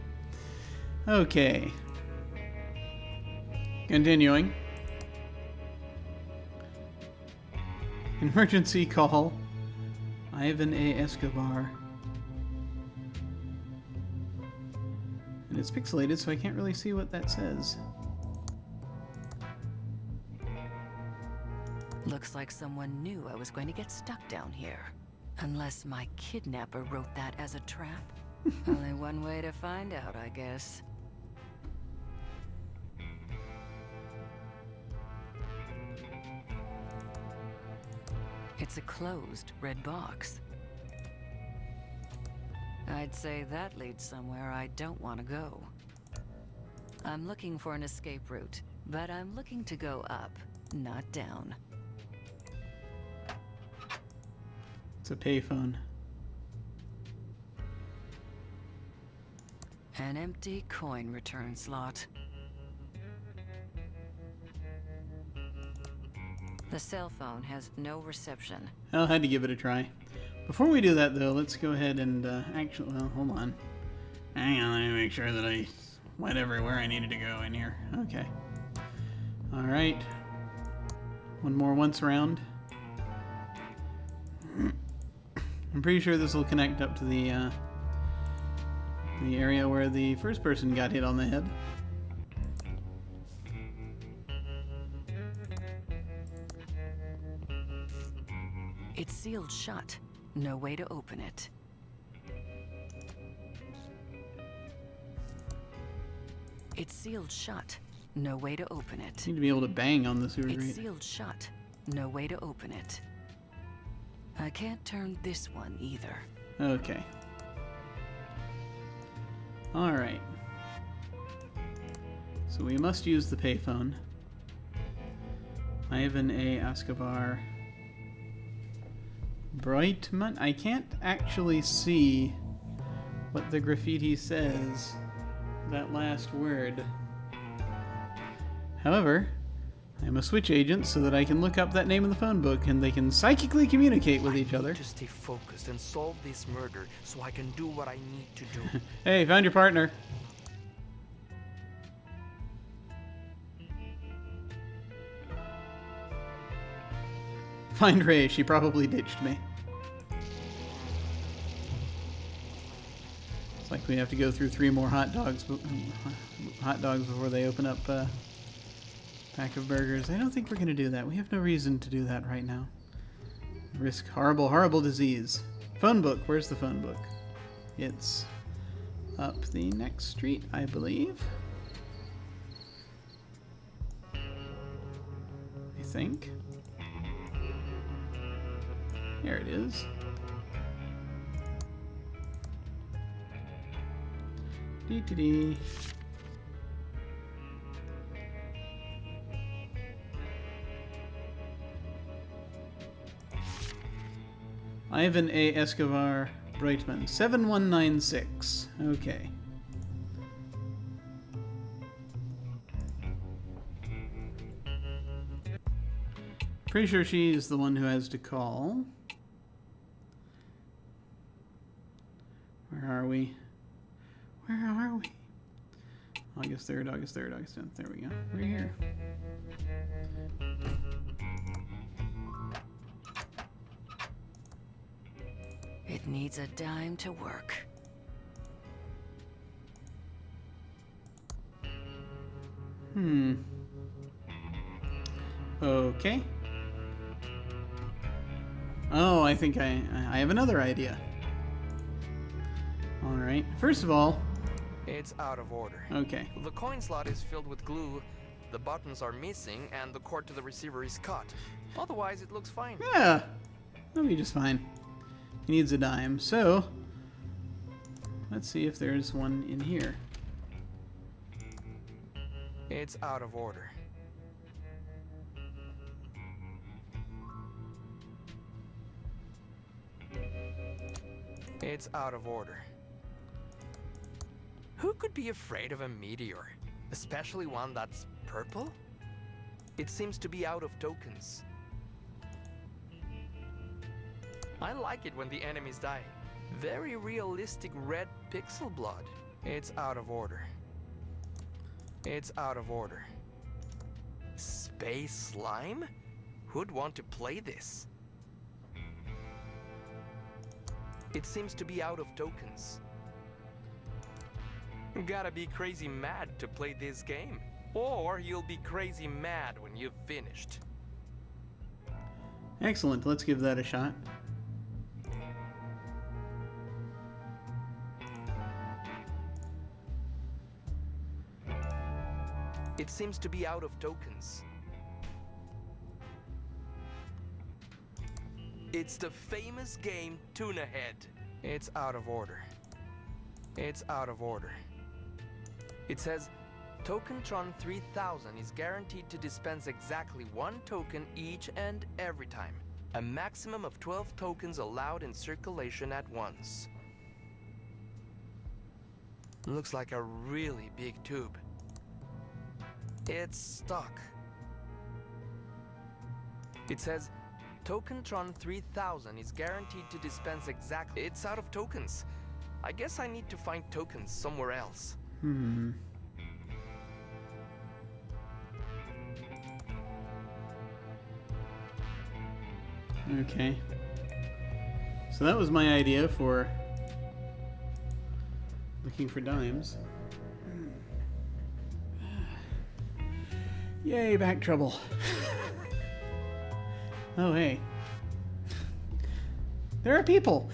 Okay. Continuing. Emergency call. Ivan A. Escobar. And it's pixelated, so I can't really see what that says. Looks like someone knew I was going to get stuck down here. Unless my kidnapper wrote that as a trap. Only one way to find out, I guess. It's a closed red box. I'd say that leads somewhere I don't want to go. I'm looking for an escape route, but I'm looking to go up, not down. It's a payphone. An empty coin return slot. The cell phone has no reception. I had to give it a try. Before we do that, though, let's go ahead and actually, well, hold on. Hang on, let me make sure that I went everywhere I needed to go in here. Okay. All right. One more once around. I'm pretty sure this will connect up to the area where the first person got hit on the head. It's sealed shut. No way to open it. It's sealed shut. No way to open it. Need to be able to bang on the sewer grate. It's sealed shut. No way to open it. I can't turn this one either. Okay. Alright. So we must use the payphone. Ivan A. Escobar. Brightman? I can't actually see what the graffiti says. That last word. However, I'm a switch agent so that I can look up that name in the phone book and they can psychically communicate with each other. I need to stay focused and solve this murder so I can do what I need to do. Hey, found your partner. Find Ray, she probably ditched me. It's like we have to go through 3 more hot dogs before they open up a pack of burgers. I don't think we're going to do that. We have no reason to do that right now. Risk horrible, horrible disease. Phone book. Where's the phone book? It's up the next street, I believe. I think. Here it is. Ivan A. Escobar Brightman. 7196. Okay. Pretty sure she's the one who has to call. Where are we? Where are we? August 3rd, August 3rd, August 10th. There we go. We're here. It needs a dime to work. Okay. Oh, I think I have another idea. Alright. First of all... It's out of order. Okay. The coin slot is filled with glue, the buttons are missing, and the cord to the receiver is cut. Otherwise, it looks fine. Yeah. That'll be just fine. He needs a dime. So, let's see if there's one in here. It's out of order. It's out of order. Who could be afraid of a meteor? Especially one that's purple? It seems to be out of tokens. I like it when the enemies die. Very realistic red pixel blood. It's out of order. It's out of order. Space slime? Who'd want to play this? It seems to be out of tokens. Gotta be crazy mad to play this game. Or you'll be crazy mad when you've finished. Excellent. Let's give that a shot. It seems to be out of tokens. It's the famous game Tuna Head. It's out of order. It's out of order. It says, Tokentron 3000 is guaranteed to dispense exactly 1 token each and every time. A maximum of 12 tokens allowed in circulation at once. Looks like a really big tube. It's stuck. It says, Tokentron 3000 is guaranteed to dispense exactly... It's out of tokens. I guess I need to find tokens somewhere else. Okay. So that was my idea for looking for dimes. Yay, back trouble. Oh, hey. There are people.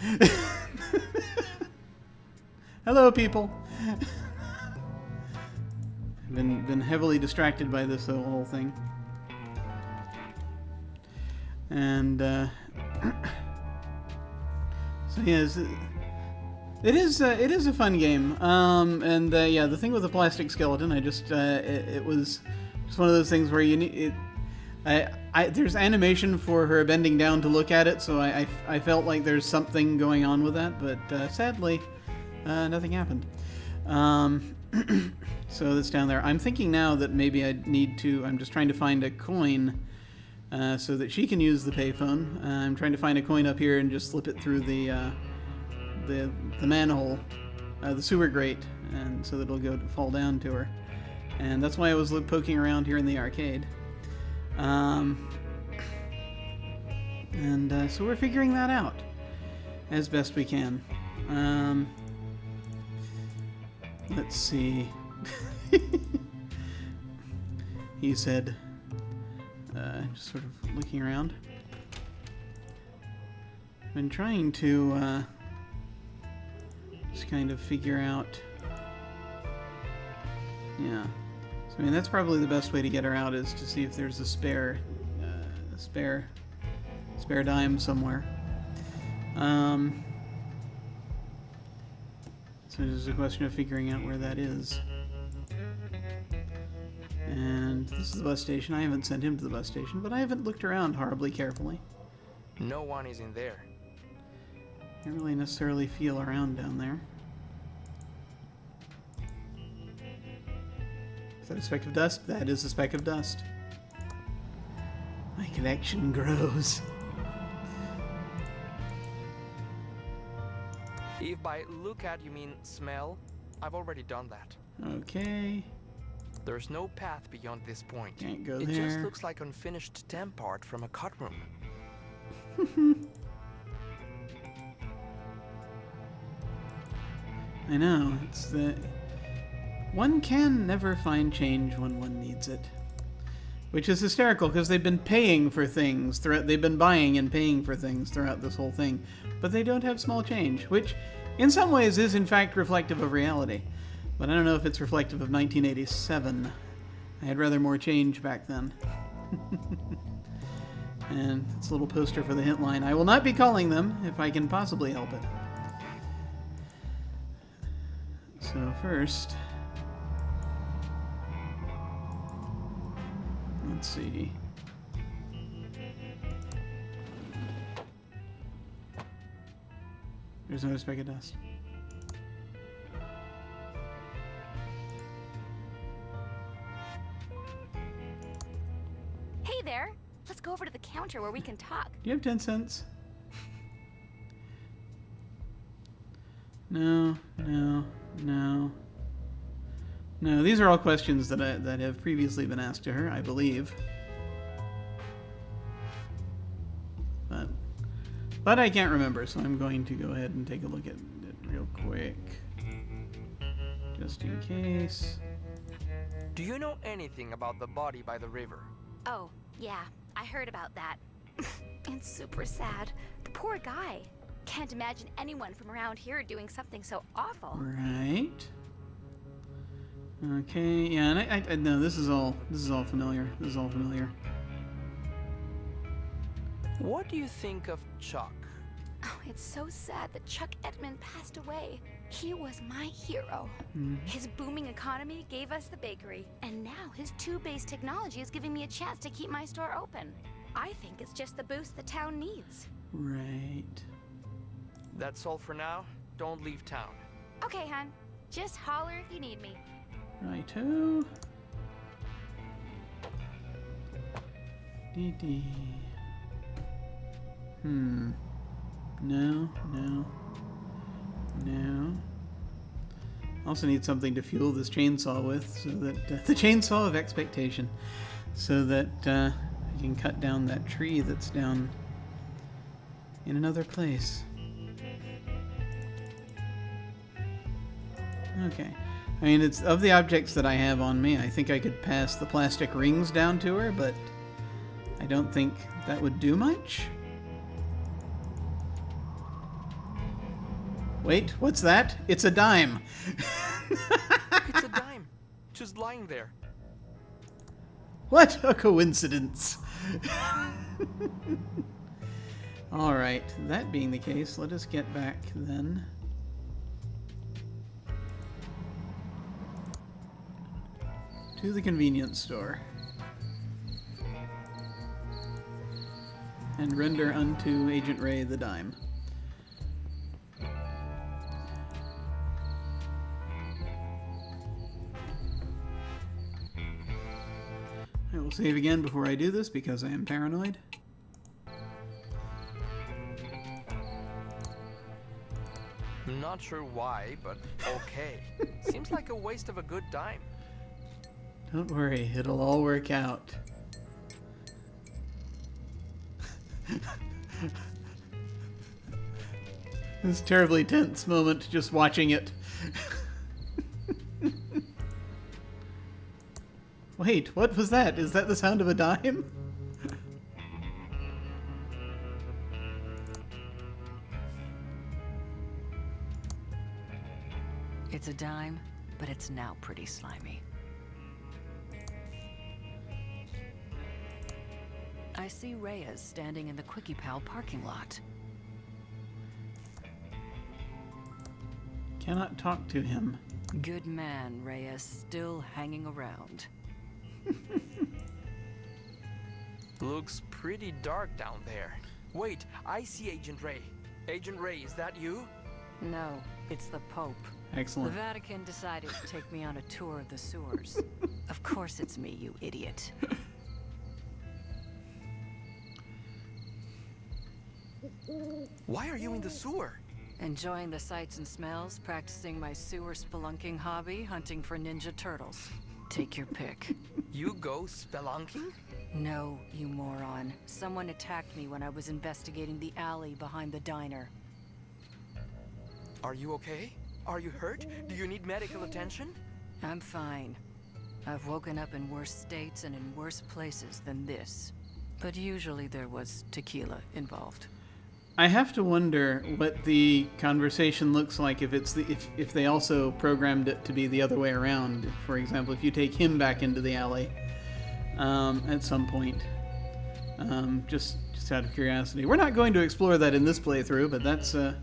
Hello, people. I've been heavily distracted by this whole thing. And so yes, it is a fun game. And yeah, the thing with the plastic skeleton, I just it was just one of those things where you need it. There's animation for her bending down to look at it, so I felt like there's something going on with that, but sadly, nothing happened. So that's down there. I'm thinking now that maybe I need to. I'm just trying to find a coin so that she can use the payphone. I'm trying to find a coin up here and just slip it through the manhole, the sewer grate, and so that it'll fall down to her. And that's why I was poking around here in the arcade. So we're figuring that out as best we can. Let's see. He said, just sort of looking around. I've been trying to just kind of figure out. Yeah. So, I mean, that's probably the best way to get her out, is to see if there's a spare dime somewhere. So it's just a question of figuring out where that is. And this is the bus station. I haven't sent him to the bus station, but I haven't looked around horribly carefully. No one is in there. Can't really necessarily feel around down there. Is that a speck of dust? That is a speck of dust. My connection grows. If by look at you mean smell, I've already done that. Okay. There's no path beyond this point. Can't go it there. just looks like unfinished temp art from a cut room. I know, it's the... One can never find change when one needs it. Which is hysterical, because they've been paying for things throughout... They've been buying and paying for things throughout this whole thing. But they don't have small change, which in some ways is in fact reflective of reality. But I don't know if it's reflective of 1987. I had rather more change back then. And it's a little poster for the hint line. I will not be calling them if I can possibly help it. So first, let's see. There's another speck of dust. Hey there! Let's go over to the counter where we can talk. Do you have 10 cents? No, no, no. No, these are all questions that have previously been asked to her, I believe. But I can't remember, so I'm going to go ahead and take a look at it real quick. Just in case. Do you know anything about the body by the river? Oh, yeah, I heard about that. It's super sad. The poor guy. Can't imagine anyone from around here doing something so awful. Right. Okay, yeah, and I no, this is all familiar. This is all familiar. What do you think of Chuck? Oh, it's so sad that Chuck Edmund passed away. He was my hero. His booming economy gave us the bakery, and now his tube-based technology is giving me a chance to keep my store open. I think it's just the boost the town needs. Right. That's all for now. Don't leave town. Okay, hon. Just holler if you need me. Righto. Dee. No, no, no. Also need something to fuel this chainsaw with, so that the chainsaw of expectation, so that I can cut down that tree that's down in another place. Okay. I mean, it's of the objects that I have on me, I think I could pass the plastic rings down to her, but I don't think that would do much. Wait, what's that? It's a dime. It's a dime. Just lying there. What a coincidence. Alright, that being the case, let us get back then. To the convenience store. And render unto Agent Ray the dime. I will save again before I do this because I am paranoid. I'm not sure why, but okay. Seems like a waste of a good dime. Don't worry, it'll all work out. This terribly tense moment just watching it. Wait, what was that? Is that the sound of a dime? It's a dime, but it's now pretty slimy. I see Reyes standing in the Quickie Pal parking lot. Cannot talk to him. Good man, Reyes, still hanging around. Looks pretty dark down there. Wait, I see Agent Ray. Agent Ray, is that you? No, it's the Pope. Excellent. The Vatican decided to take me on a tour of the sewers. Of course it's me, you idiot. Why are you in the sewer? Enjoying the sights and smells, practicing my sewer spelunking hobby, hunting for ninja turtles. Take your pick. You go spelunking? No, you moron. Someone attacked me when I was investigating the alley behind the diner. Are you okay? Are you hurt? Do you need medical attention? I'm fine. I've woken up in worse states and in worse places than this. But usually there was tequila involved. I have to wonder what the conversation looks like if it's if they also programmed it to be the other way around. For example, if you take him back into the alley at some point, just out of curiosity. We're not going to explore that in this playthrough, but that's a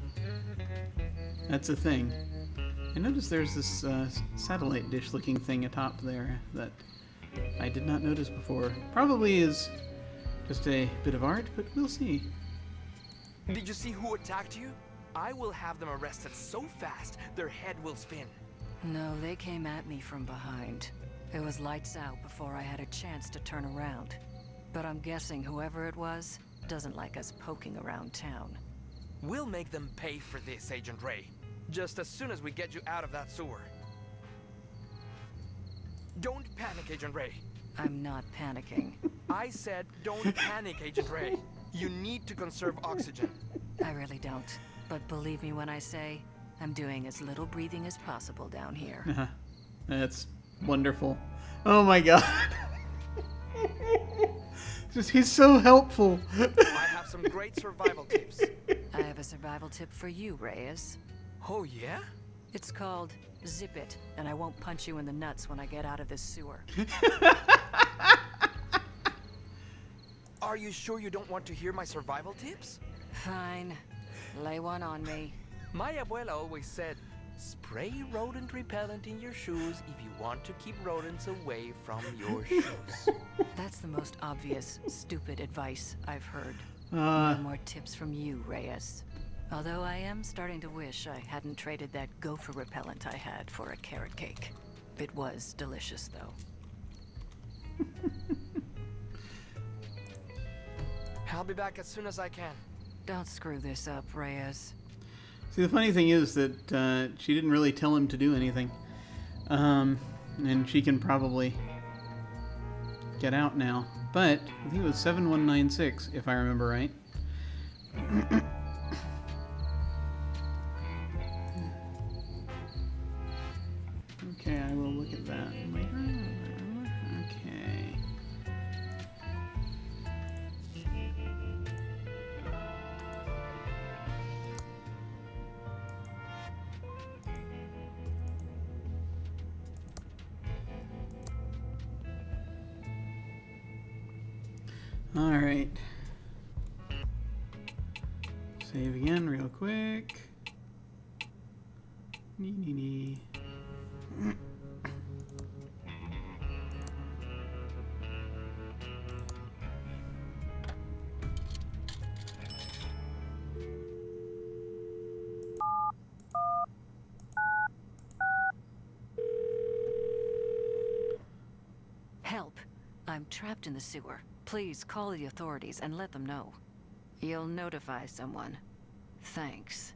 thing. I noticed there's this satellite dish-looking thing atop there that I did not notice before. Probably is just a bit of art, but we'll see. Did you see who attacked you? I will have them arrested so fast, their head will spin. No, they came at me from behind. It was lights out before I had a chance to turn around. But I'm guessing whoever it was doesn't like us poking around town. We'll make them pay for this, Agent Ray. Just as soon as we get you out of that sewer. Don't panic, Agent Ray. I'm not panicking. I said don't panic, Agent Ray. You need to conserve oxygen. I really don't. But believe me when I say, I'm doing as little breathing as possible down here. That's wonderful. Oh my god. He's so helpful. I have some great survival tips. I have a survival tip for you, Reyes. Oh, yeah? It's called Zip It, and I won't punch you in the nuts when I get out of this sewer. Are you sure you don't want to hear my survival tips? Fine. Lay one on me. My abuela always said, spray rodent repellent in your shoes if you want to keep rodents away from your shoes. That's the most obvious, stupid advice I've heard. No more tips from you, Reyes. Although I am starting to wish I hadn't traded that gopher repellent I had for a carrot cake. It was delicious, though. I'll be back as soon as I can. Don't screw this up, Reyes. See, the funny thing is that she didn't really tell him to do anything. And she can probably get out now. But I think it was 7196, if I remember right. Okay, I will look at that later. Okay. All right. Save again real quick. Nee. Help. I'm trapped in the sewer. Please call the authorities and let them know. You'll notify someone. Thanks.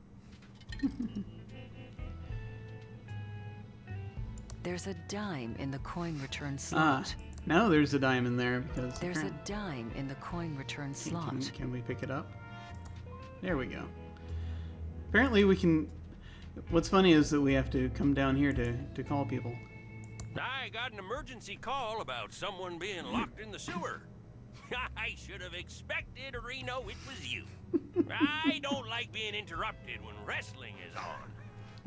There's a dime in the coin return slot. Now there's a dime in there because there's a dime in the coin return slot. Can we pick it up? There we go. Apparently we can. What's funny is that we have to come down here to call people. I got an emergency call about someone being locked in the sewer. I should have expected, Reno, it was you. I don't like being interrupted when wrestling is on.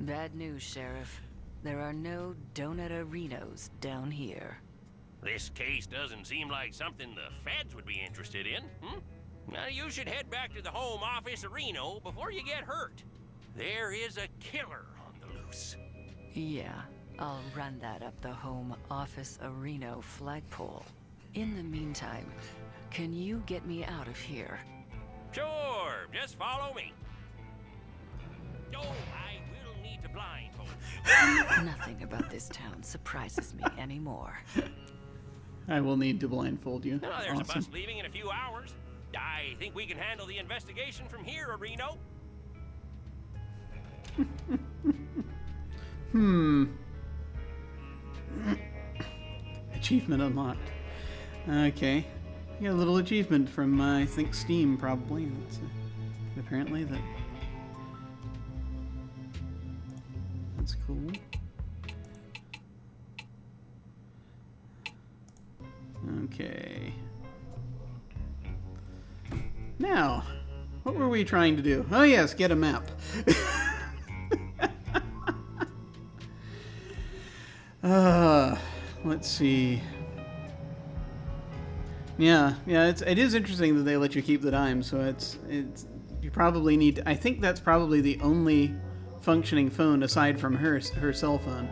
Bad news, Sheriff. There are no donut arenos down here. This case doesn't seem like something the feds would be interested in. Now you should head back to the home office of Reno before you get hurt. There is a killer on the loose. Yeah, I'll run that up the home office of Reno flagpole. In the meantime, can you get me out of here? Sure, just follow me. Oh, I will need to blindfold you. Nothing about this town surprises me anymore. I will need to blindfold you. Oh, there's a Awesome. bus leaving in a few hours. I think we can handle the investigation from here, Reno. Achievement unlocked. Okay. I got a little achievement from, I think, Steam, probably. That's, apparently that's cool. Okay. Now, what were we trying to do? Oh yes, get a map. Let's see. Yeah, it is interesting that they let you keep the dime. So it's you probably need to, I think that's probably the only functioning phone aside from her cell phone.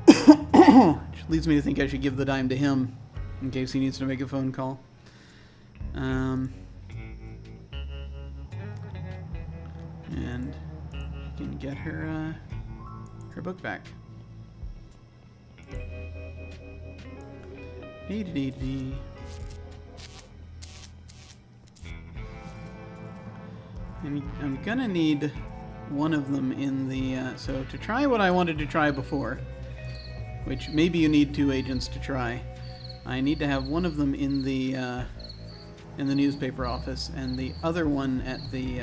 Which leads me to think I should give the dime to him in case he needs to make a phone call. And she can get her book back. Dee-dee-dee-dee. And I'm gonna need one of them in the so to try what I wanted to try before, which maybe you need 2 agents to try. I need to have one of them in the newspaper office and the other one at the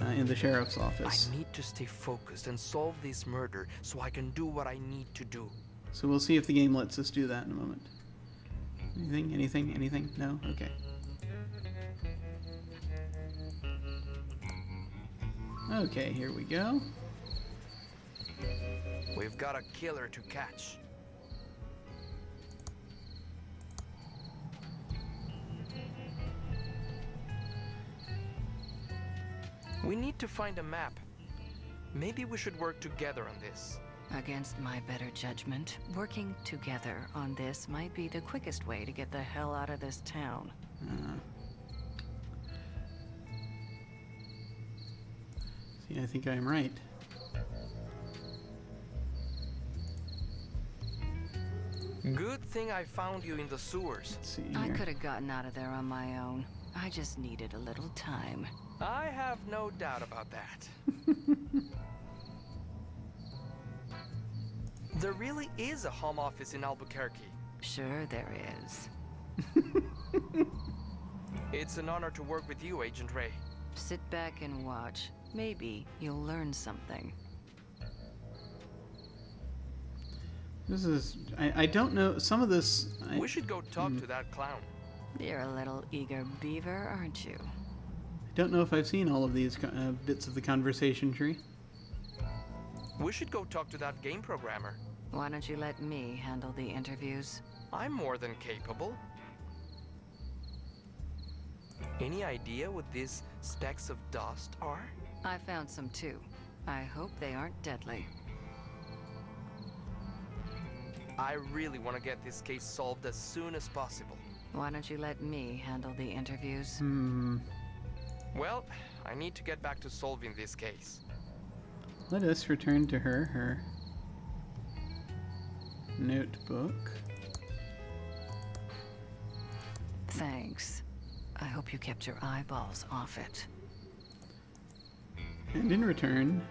in the sheriff's office. I need to stay focused and solve this murder so I can do what I need to do. So we'll see if the game lets us do that in a moment. Anything? No? Okay. Okay, here we go. We've got a killer to catch. We need to find a map. Maybe we should work together on this. Against my better judgment, working together on this might be the quickest way to get the hell out of this town. See, I think I'm right. Good thing I found you in the sewers. Let's see I here. could have gotten out of there on my own. I just needed a little time. I have no doubt about that. There really is a home office in Albuquerque. Sure there is. It's an honor to work with you, Agent Ray. Sit back and watch. Maybe you'll learn something. This is... I don't know... Some of this... We should go talk to that clown. You're a little eager beaver, aren't you? I don't know if I've seen all of these bits of the conversation tree. We should go talk to that game programmer. Why don't you let me handle the interviews? I'm more than capable. Any idea what these specks of dust are? I found some too. I hope they aren't deadly. I really want to get this case solved as soon as possible. Why don't you let me handle the interviews? Well, I need to get back to solving this case. Let us return to her notebook. Thanks. I hope you kept your eyeballs off it. And in return,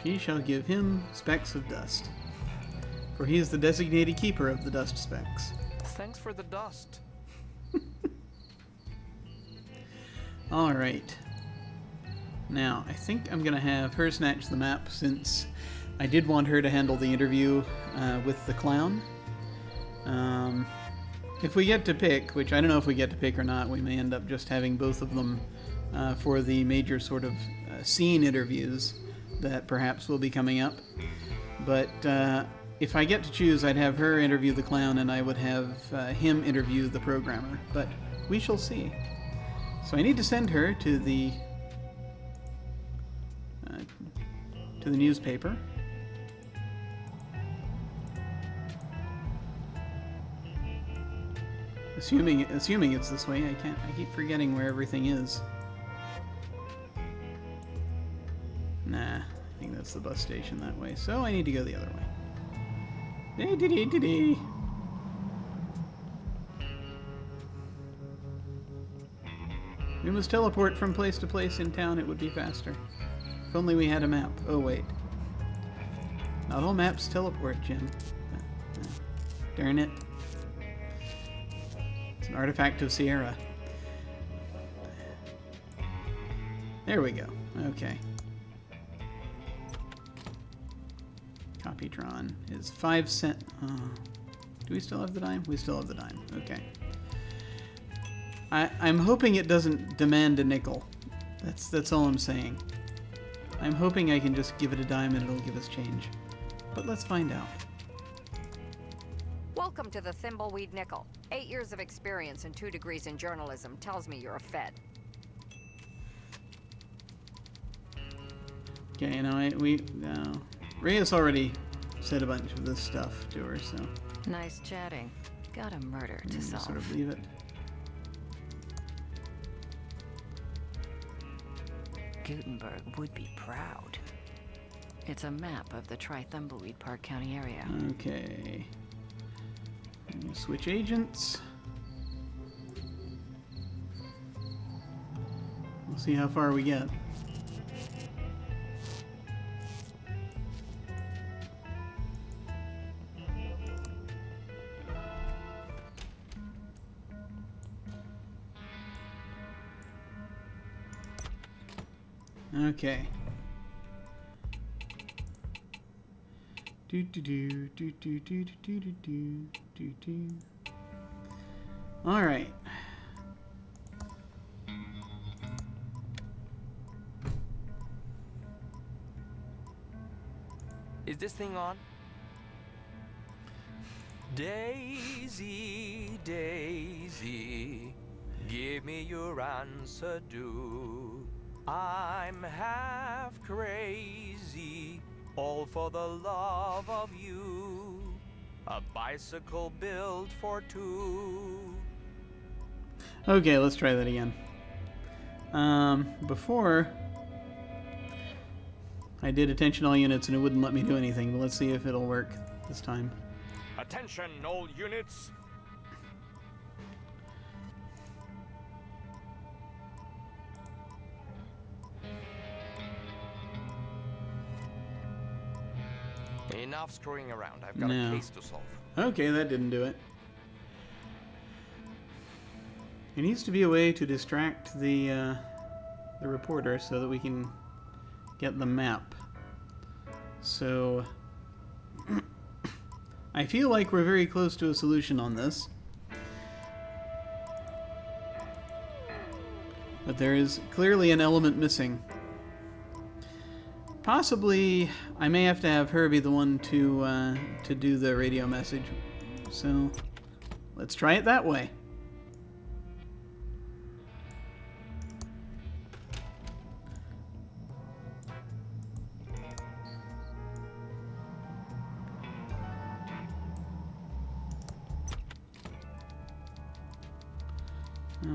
she shall give him specks of dust, for he is the designated keeper of the dust specks. Thanks for the dust. All right. Now, I think I'm going to have her snatch the map, since I did want her to handle the interview with the clown. If we get to pick, which I don't know if we get to pick or not, we may end up just having both of them for the major sort of scene interviews that perhaps will be coming up. But if I get to choose, I'd have her interview the clown and I would have him interview the programmer. But we shall see. So I need to send her to the newspaper. Assuming it's this way, I keep forgetting where everything is. Nah, I think that's the bus station that way. So I need to go the other way. Dee-dee-dee-dee-dee. We must teleport from place to place in town. It would be faster. If only we had a map. Oh, wait. Not all maps teleport, Jim. Darn it. It's an artifact of Sierra. There we go. Okay. Copytron is 5 cents. Do we still have the dime? We still have the dime. Okay. I'm hoping it doesn't demand a nickel. That's all I'm saying. I'm hoping I can just give it a dime and it'll give us change. But let's find out. Welcome to the Thimbleweed Nickel. 8 years of experience and 2 degrees in journalism tells me you're a Fed. Okay, now Reyes already said a bunch of this stuff to her, so Nice chatting. Got a murder to solve. sort of leave it. Gutenberg would be proud. It's a map of the Thimbleweed Park County area. Okay. Switch agents. We'll see how far we get. Okay. Do do do do do do do do do do do. All right. Is this thing on? Daisy, Daisy, give me your answer, do. I'm half crazy, all for the love of you. A bicycle built for 2. Okay, let's try that again. Before I did attention all units and it wouldn't let me do anything, but let's see if it'll work this time. Attention, all units. Enough screwing around. I've got a case to solve. Okay, that didn't do it. There needs to be a way to distract the reporter so that we can get the map. So I feel like we're very close to a solution on this. But there is clearly an element missing. Possibly, I may have to have her be the one to do the radio message. So, let's try it that way.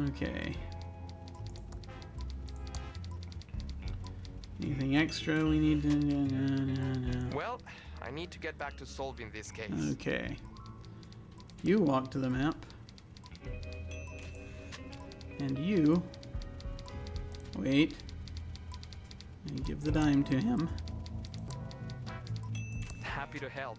Okay. Anything extra we need to... No. Well, I need to get back to solving this case. Okay. You walk to the map. And you... Wait. And give the dime to him. Happy to help.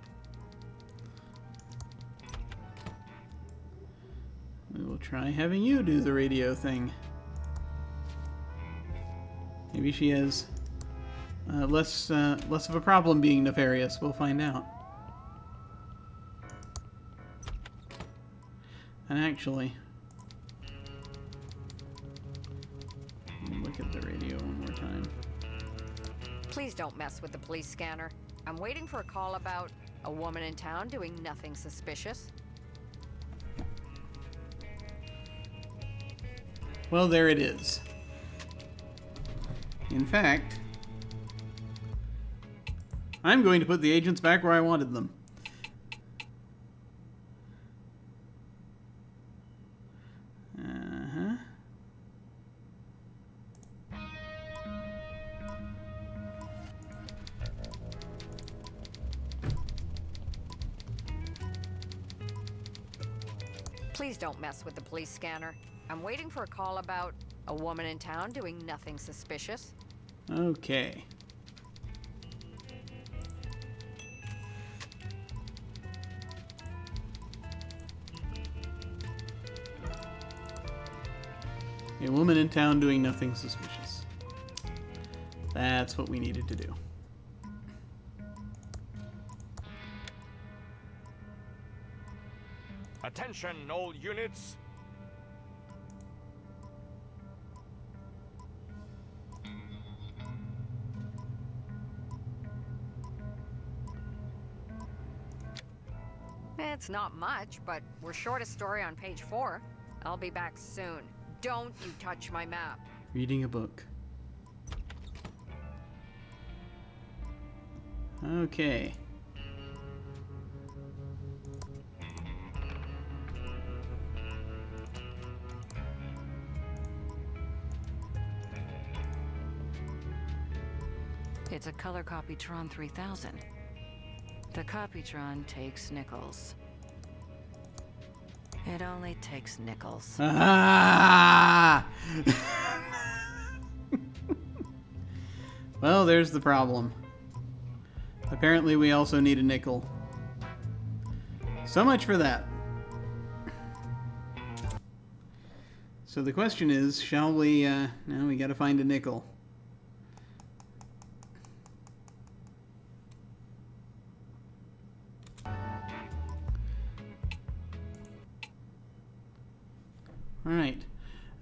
We will try having you do the radio thing. Maybe she has less of a problem being nefarious. We'll find out. And actually, look at the radio one more time. Please don't mess with the police scanner. I'm waiting for a call about a woman in town doing nothing suspicious. Well, there it is. In fact, I'm going to put the agents back where I wanted them. Please don't mess with the police scanner. I'm waiting for a call about a woman in town doing nothing suspicious. Okay. A woman in town doing nothing suspicious. That's what we needed to do. Attention, all units. It's not much, but we're short a story on page 4. I'll be back soon. Don't you touch my map. Reading a book. Okay. It's a color Copytron 3000. The Copytron takes nickels. It only takes nickels. Ah! Well, there's the problem. Apparently we also need a nickel. So much for that. So the question is, shall we, now we gotta find a nickel. All right.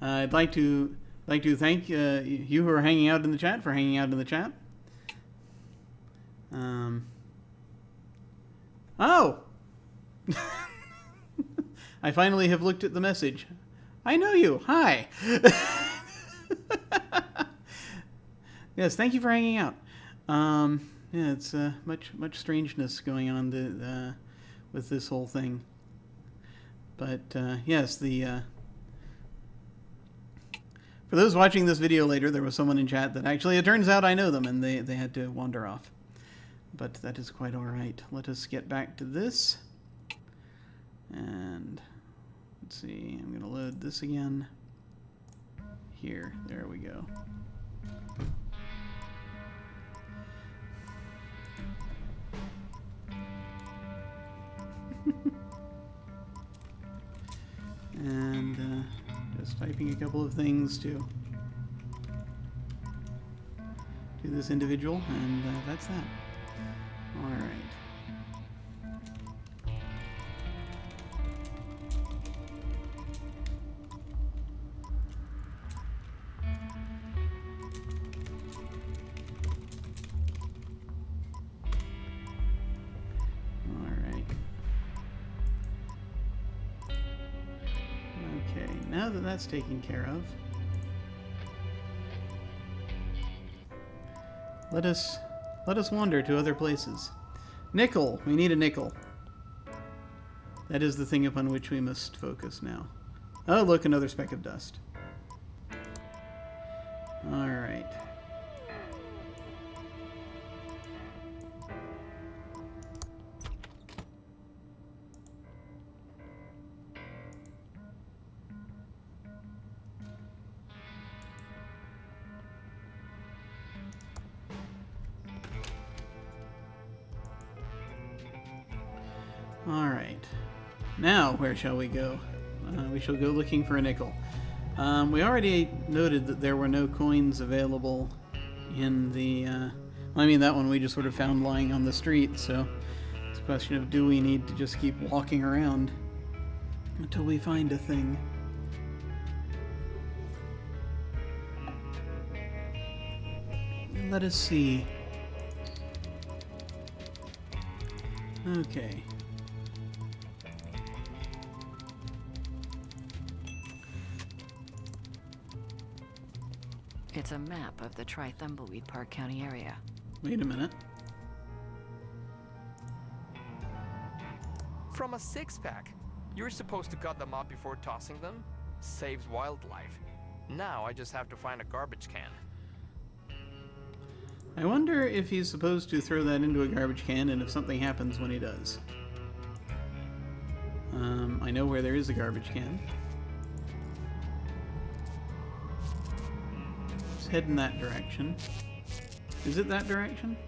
I'd like to thank you who are hanging out in the chat for hanging out in the chat. Oh! I finally have looked at the message. I know you. Hi. Yes, thank you for hanging out. Yeah, it's much strangeness going on with this whole thing. But yes, for those watching this video later, there was someone in chat that actually, it turns out I know them, and they had to wander off. But that is quite all right. Let us get back to this. And let's see, I'm going to load this again. Here, there we go. And just typing a couple of things to this individual, and that's that. All right. Okay, now that that's taken care of, let us wander to other places. Nickel! We need a nickel. That is the thing upon which we must focus now. Oh, look, another speck of dust. Alright. Alright. Now, where shall we go? We shall go looking for a nickel. We already noted that there were no coins available in the... I mean, that one we just sort of found lying on the street, so it's a question of, do we need to just keep walking around until we find a thing? Let us see. Okay. It's a map of the Thimbleweed Park County area. Wait a minute. From a six-pack. You're supposed to cut them up before tossing them. Saves wildlife. Now I just have to find a garbage can. I wonder if he's supposed to throw that into a garbage can and if something happens when he does. I know where there is a garbage can. Let's head in that direction. Is it that direction?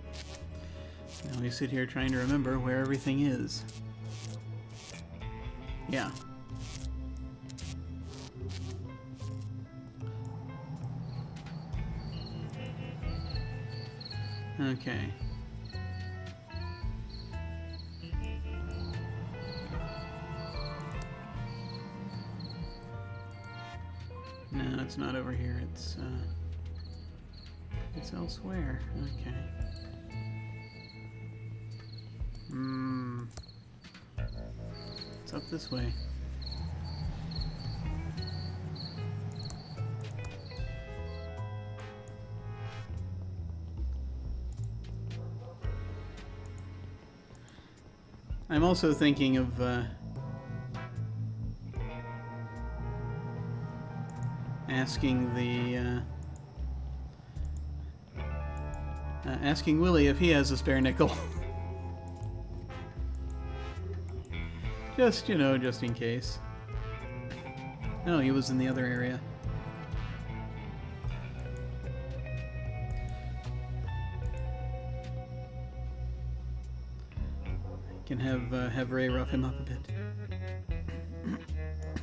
Now we sit here trying to remember where everything is. Yeah. Okay. No, it's not over here. It's elsewhere. Okay. It's up this way. I'm also thinking of asking Willie if he has a spare nickel. Just, you know, just in case. Oh, he was in the other area. Can have Ray rough him up a bit.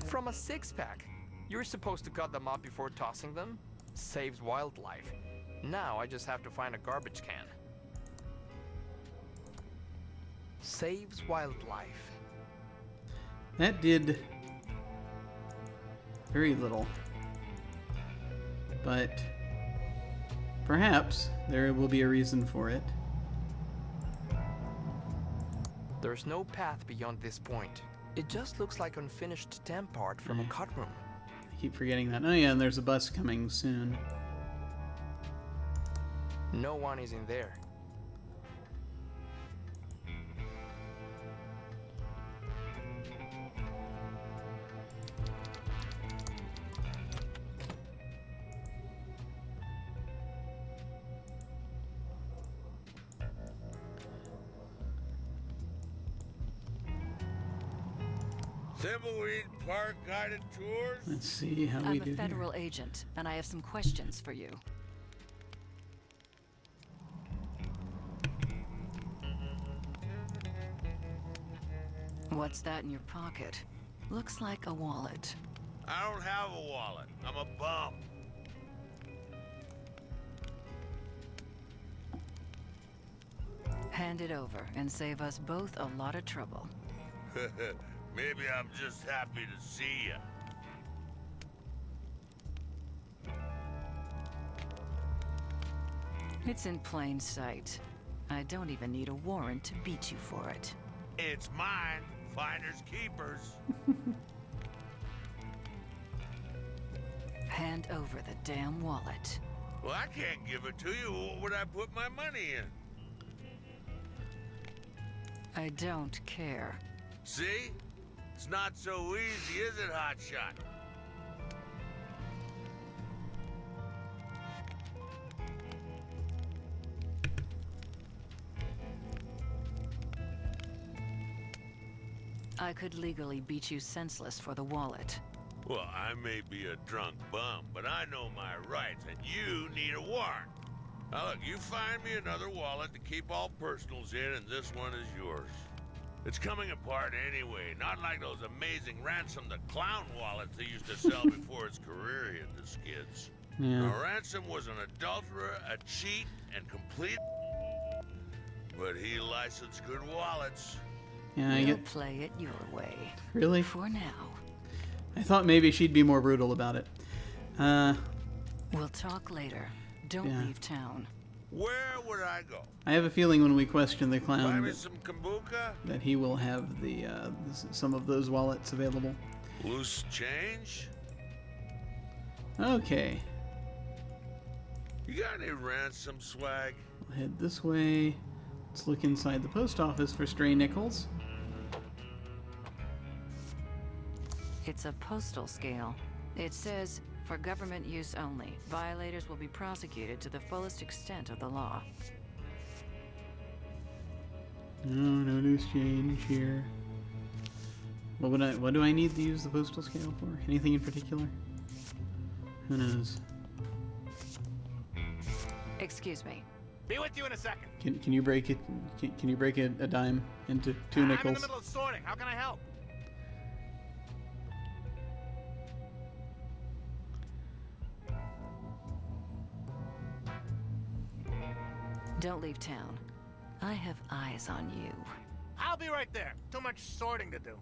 From a six-pack. You're supposed to cut them up before tossing them. Saves wildlife. Now I just have to find a garbage can. Saves wildlife. That did very little. But perhaps there will be a reason for it. There's no path beyond this point. It just looks like unfinished temp art from a cut room. I keep forgetting that. Oh yeah, and there's a bus coming soon. No one is in there. Thimbleweed Park guided tours? Let's see how we I'm do a federal here. agent, and I have some questions for you. What's that in your pocket? Looks like a wallet. I don't have a wallet. I'm a bum. Hand it over and save us both a lot of trouble. Maybe I'm just happy to see you. It's in plain sight. I don't even need a warrant to beat you for it. It's mine. Finders keepers. Hand over the damn wallet. Well, I can't give it to you. What would I put my money in? I don't care. See? It's not so easy, is it, Hotshot? I could legally beat you senseless for the wallet. Well, I may be a drunk bum, but I know my rights, and you need a warrant. Now look, you find me another wallet to keep all personals in, and this one is yours. It's coming apart anyway, not like those amazing Ransom the Clown wallets they used to sell before his career hit the skids. Yeah. Now, Ransom was an adulterer, a cheat, and complete... But he licensed good wallets. Yeah, I We'll get... play it your way. Really? For now. I thought maybe she'd be more brutal about it. We'll talk later. Don't Yeah. leave town. Where would I go? I have a feeling when we question the Buy clown me that, some kombucha? that he will have the some of those wallets available. Loose change? Okay. You got any Ransom swag? We'll head this way. Let's look inside the post office for stray nickels. It's a postal scale. It says, for government use only. Violators will be prosecuted to the fullest extent of the law. No loose change here. What do I need to use the postal scale for? Anything in particular? Who knows? Excuse me. Be with you in a second. Can you break it? Can you break a dime into 2 nickels? I'm in the middle of sorting. How can I help? Don't leave town. I have eyes on you. I'll be right there. Too much sorting to do.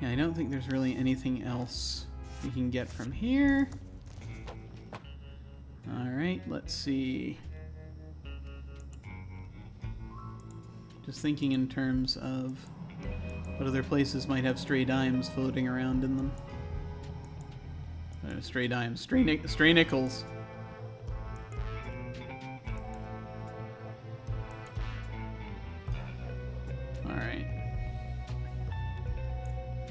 Yeah, I don't think there's really anything else we can get from here. Alright, let's see. Just thinking in terms of what other places might have stray dimes floating around in them. Stray dimes. Stray nickels. Alright.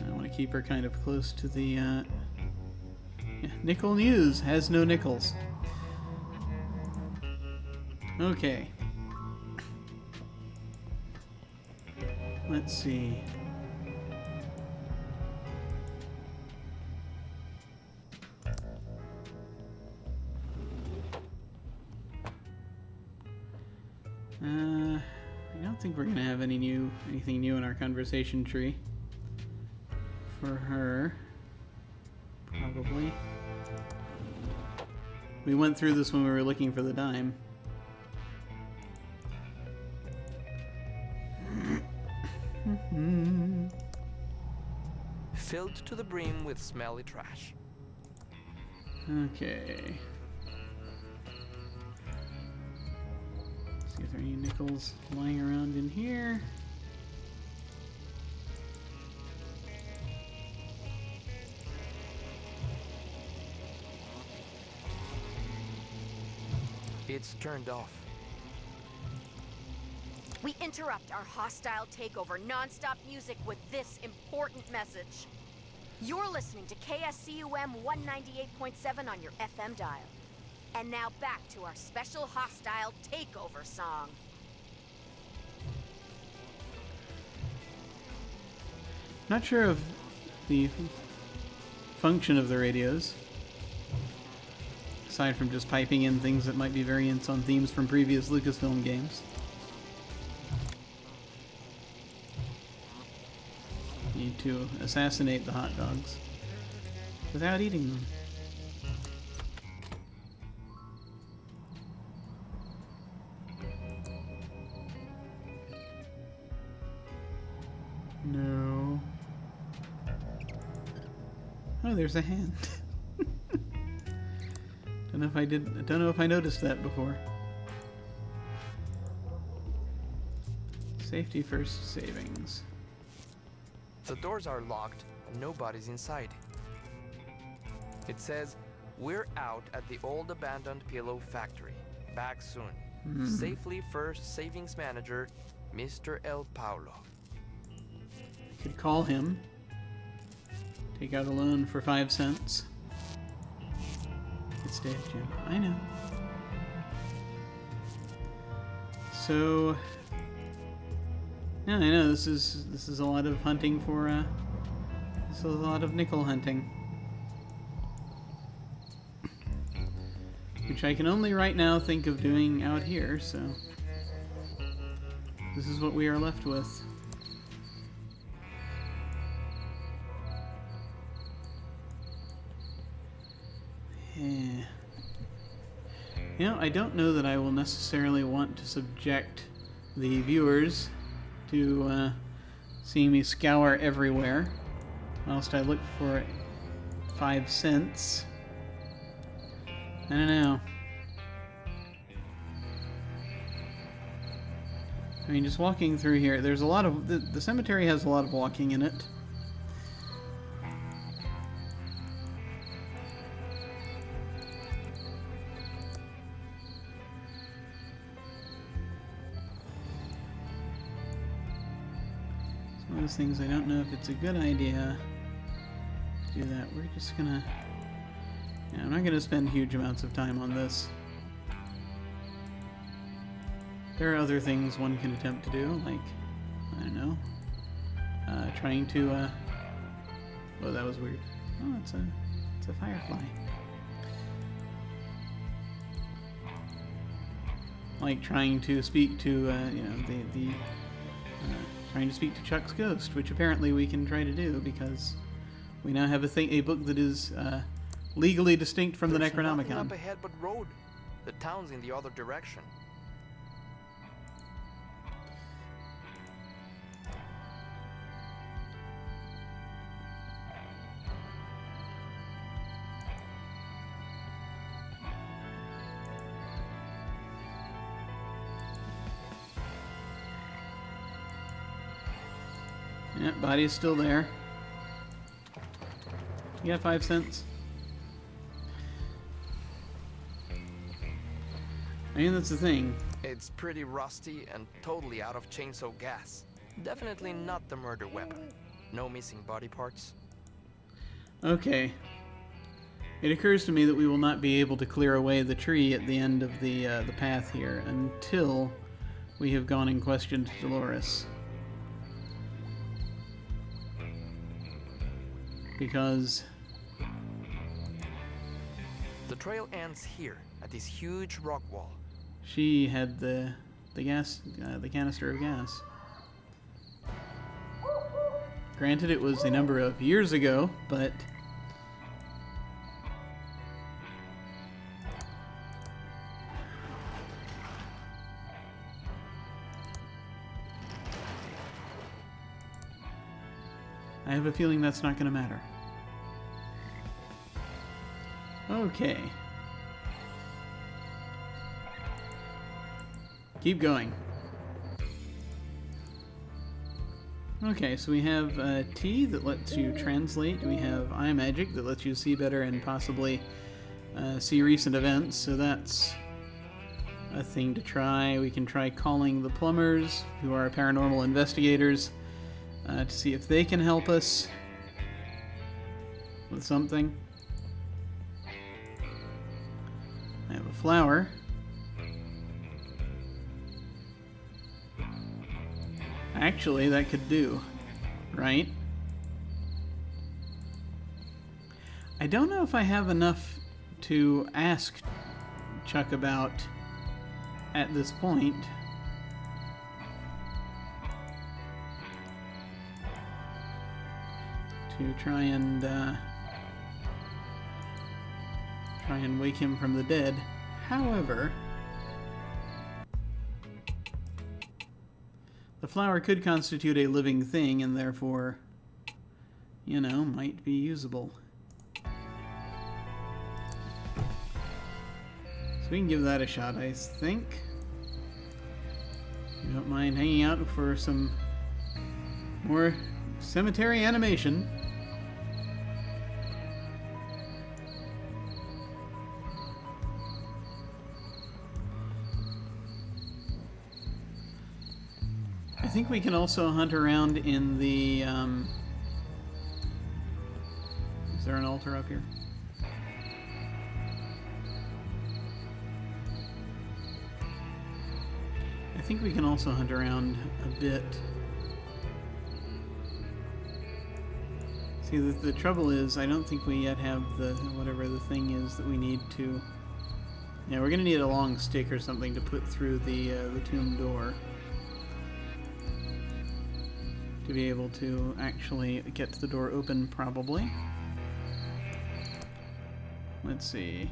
I want to keep her kind of close to the... yeah, Nickel News has no nickels. Okay. Let's see. I don't think we're gonna have anything new in our conversation tree for her. Probably. We went through this when we were looking for the dime. Filled to the brim with smelly trash. Okay. See if there are any nickels lying around in here. It's turned off. We interrupt our hostile takeover non-stop music with this important message. You're listening to KSCUM 198.7 on your FM dial. And now back to our special hostile takeover song. Not sure of the function of the radios, aside from just piping in things that might be variants on themes from previous Lucasfilm games. Need to assassinate the hot dogs without eating them. No. Oh, there's a hand. Don't know if I noticed that before. Safety first savings. The doors are locked and nobody's inside. It says, "We're out at the old abandoned pillow factory. Back soon. Safely first savings manager, Mr. El Paulo." I could call him. Take out a loan for 5 cents. It's dead, Jim. I know. So... yeah, I know this is a lot of hunting for this is a lot of nickel hunting, which I can only right now think of doing out here. So this is what we are left with. Yeah. You know, I don't know that I will necessarily want to subject the viewers to seeing me scour everywhere whilst I look for 5 cents. I don't know. I mean, just walking through here, there's a lot of... the cemetery has a lot of walking in it. Those things, I don't know if it's a good idea to do that. We're just gonna... yeah, I'm not gonna spend huge amounts of time on this. There are other things one can attempt to do, like, I don't know, trying to, oh, that was weird. Oh, it's a firefly. Like trying to speak to, you know, trying to speak to Chuck's ghost, which apparently we can try to do because we now have a book that is legally distinct from the There's nothing Necronomicon. up ahead but road. The town's in the other direction. Yeah, body is still there. You got 5 cents? I mean, that's the thing. It's pretty rusty and totally out of chainsaw gas. Definitely not the murder weapon. No missing body parts. Okay. It occurs to me that we will not be able to clear away the tree at the end of the path here until we have gone and questioned Dolores. Because the trail ends here at this huge rock wall. She had the canister of gas. Granted, it was a number of years ago, but I have a feeling that's not going to matter. Okay. Keep going. Okay, so we have T that lets you translate. We have eye magic that lets you see better and possibly see recent events. So that's a thing to try. We can try calling the plumbers, who are paranormal investigators, to see if they can help us with something. I have a flower. Actually, that could do, right? I don't know if I have enough to ask Chuck about at this point. To try and wake him from the dead. However, the flower could constitute a living thing and therefore, you know, might be usable. So we can give that a shot, I think. You don't mind hanging out for some more cemetery animation. I think we can also hunt around in the, is there an altar up here? I think we can also hunt around a bit. See, the trouble is, I don't think we yet have the, whatever the thing is that we need to, yeah, we're gonna need a long stick or something to put through the tomb door. To be able to actually get the door open, probably. Let's see.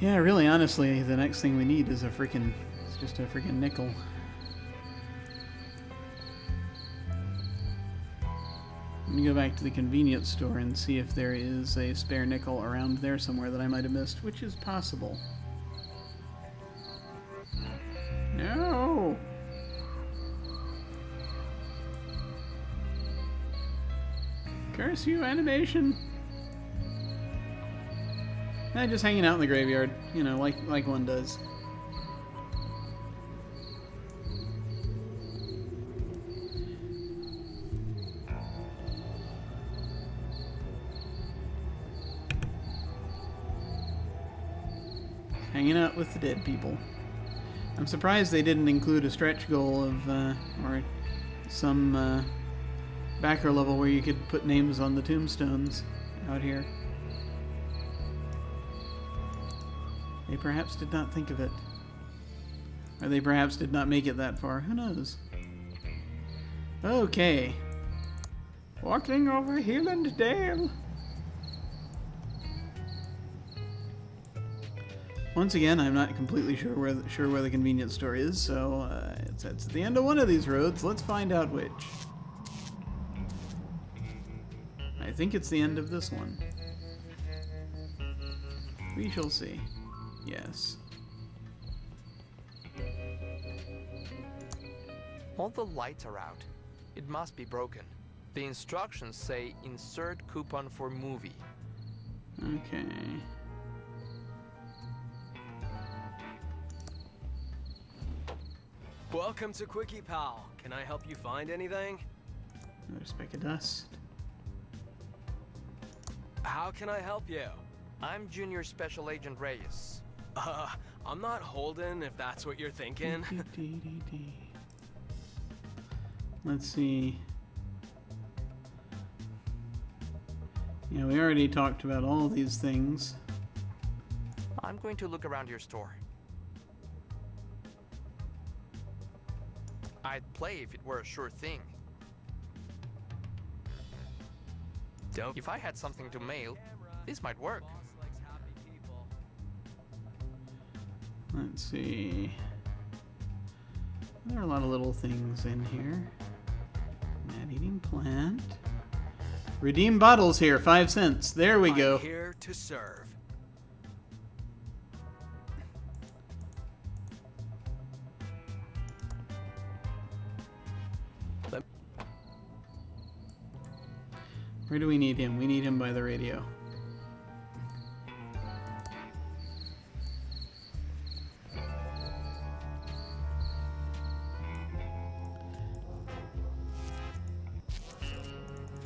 Yeah, really, honestly, the next thing we need is it's just a freaking nickel. Let me go back to the convenience store and see if there is a spare nickel around there somewhere that I might have missed, which is possible. No! Curse you, animation! Just hanging out in the graveyard, you know, like one does. Hanging out with the dead people. I'm surprised they didn't include a stretch goal of, or some backer level where you could put names on the tombstones out here. They perhaps did not think of it. Or they perhaps did not make it that far. Who knows? Okay. Walking over Heeland Dale. Once again, I'm not completely sure where the convenience store is, so it's at the end of one of these roads. Let's find out which. I think it's the end of this one. We shall see. Yes. All the lights are out. It must be broken. The instructions say insert coupon for movie. Okay. Welcome to Quickie Pal. Can I help you find anything? Another speck of dust. How can I help you? I'm Junior Special Agent Reyes. I'm not Holden, if that's what you're thinking. Let's see. Yeah, we already talked about all these things. I'm going to look around your store. I'd play if it were a sure thing. Dope. If I had something to mail, this might work. Let's see. There are a lot of little things in here. Gnat-eating plant. Redeem bottles here, 5 cents. There we go. I'm here to serve. Where do we need him? We need him by the radio.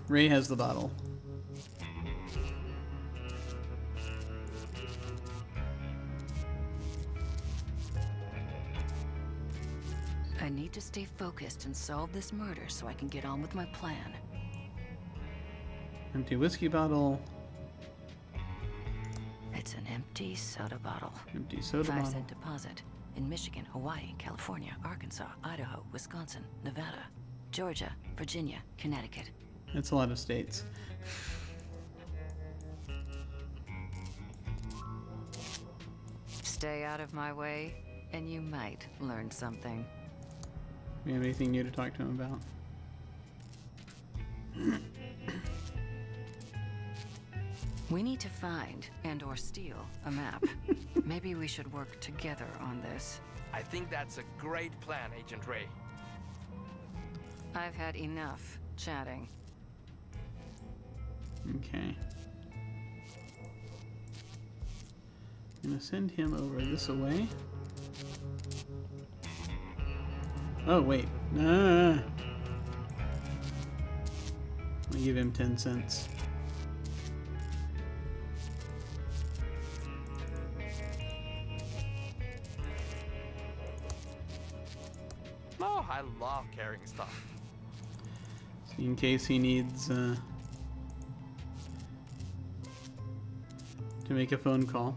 Ray has the bottle. I need to stay focused and solve this murder so I can get on with my plan. Empty whiskey bottle. It's an empty soda bottle. Empty soda 5 bottle. cent deposit in Michigan, Hawaii, California, Arkansas, Idaho, Wisconsin, Nevada, Georgia, Virginia, Connecticut. That's a lot of states. Stay out of my way, and you might learn something. We have anything new to talk to him about? We need to find and/or steal a map. Maybe we should work together on this. I think that's a great plan, Agent Ray. I've had enough chatting. Okay. I'm gonna send him over this way. Oh, wait. No. I'm gonna give him 10 cents. Oh, I love carrying stuff. So in case he needs to make a phone call.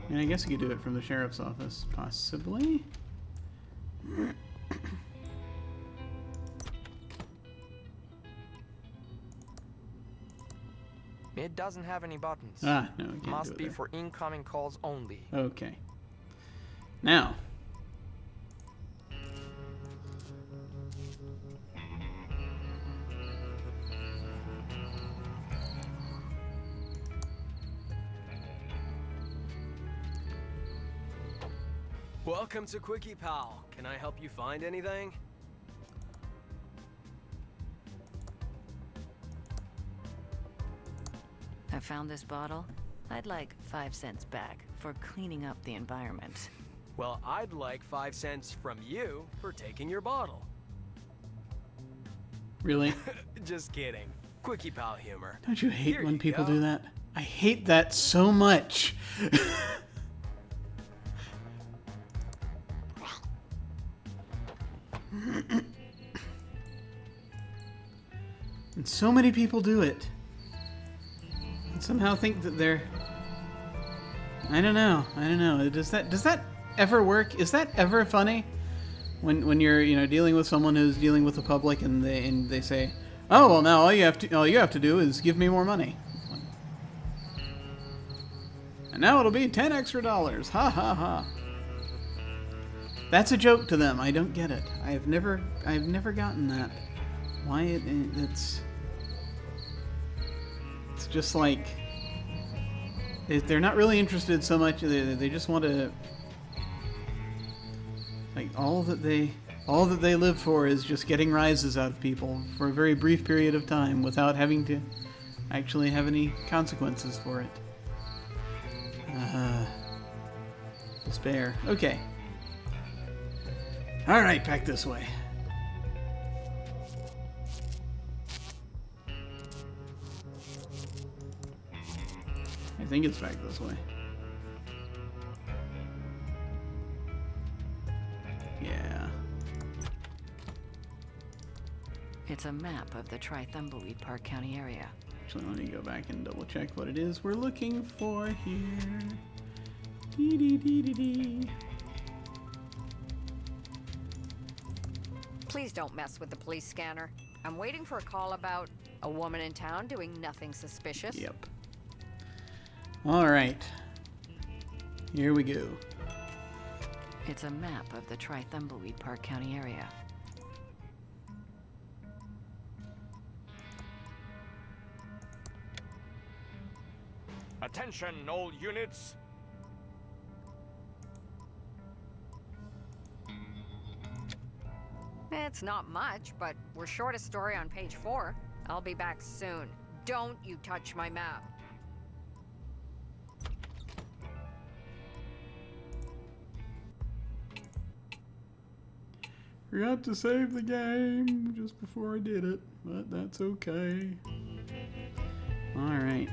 And I guess you could do it from the sheriff's office, possibly. It doesn't have any buttons. Ah, no, we can't Must do it be there. for incoming calls only. Okay. Now. Welcome to Quickie Pal. Can I help you find anything? I found this bottle. I'd like 5 cents back for cleaning up the environment. Well, I'd like 5 cents from you for taking your bottle. Really? Just kidding. Quickie Pal humor. Don't you hate Here when you people go. do that? I hate that so much. And so many people do it. And somehow think that they're... I don't know. Does that ever work? Is that ever funny? When you're, you know, dealing with someone who's dealing with the public and they say, "Oh, well, now all you have to do is give me more money." And now it'll be $10 extra. Ha ha ha. That's a joke to them. I don't get it. I've never gotten that. Why it's just like they're not really interested so much. They just want to, like, all that they live for is just getting rises out of people for a very brief period of time without having to actually have any consequences for it. Despair. Okay. All right, back this way. I think it's back this way. Yeah. It's a map of the Thimbleweed Park County area. Actually, let me go back and double check what it is we're looking for here. Dee dee dee dee dee. Please don't mess with the police scanner. I'm waiting for a call about a woman in town doing nothing suspicious. Yep. All right. Here we go. It's a map of the Thimbleweed Park County area. Attention, all units. It's not much, but we're short a story on page 4. I'll be back soon. Don't you touch my map. Forgot to save the game just before I did it, but that's okay. All right.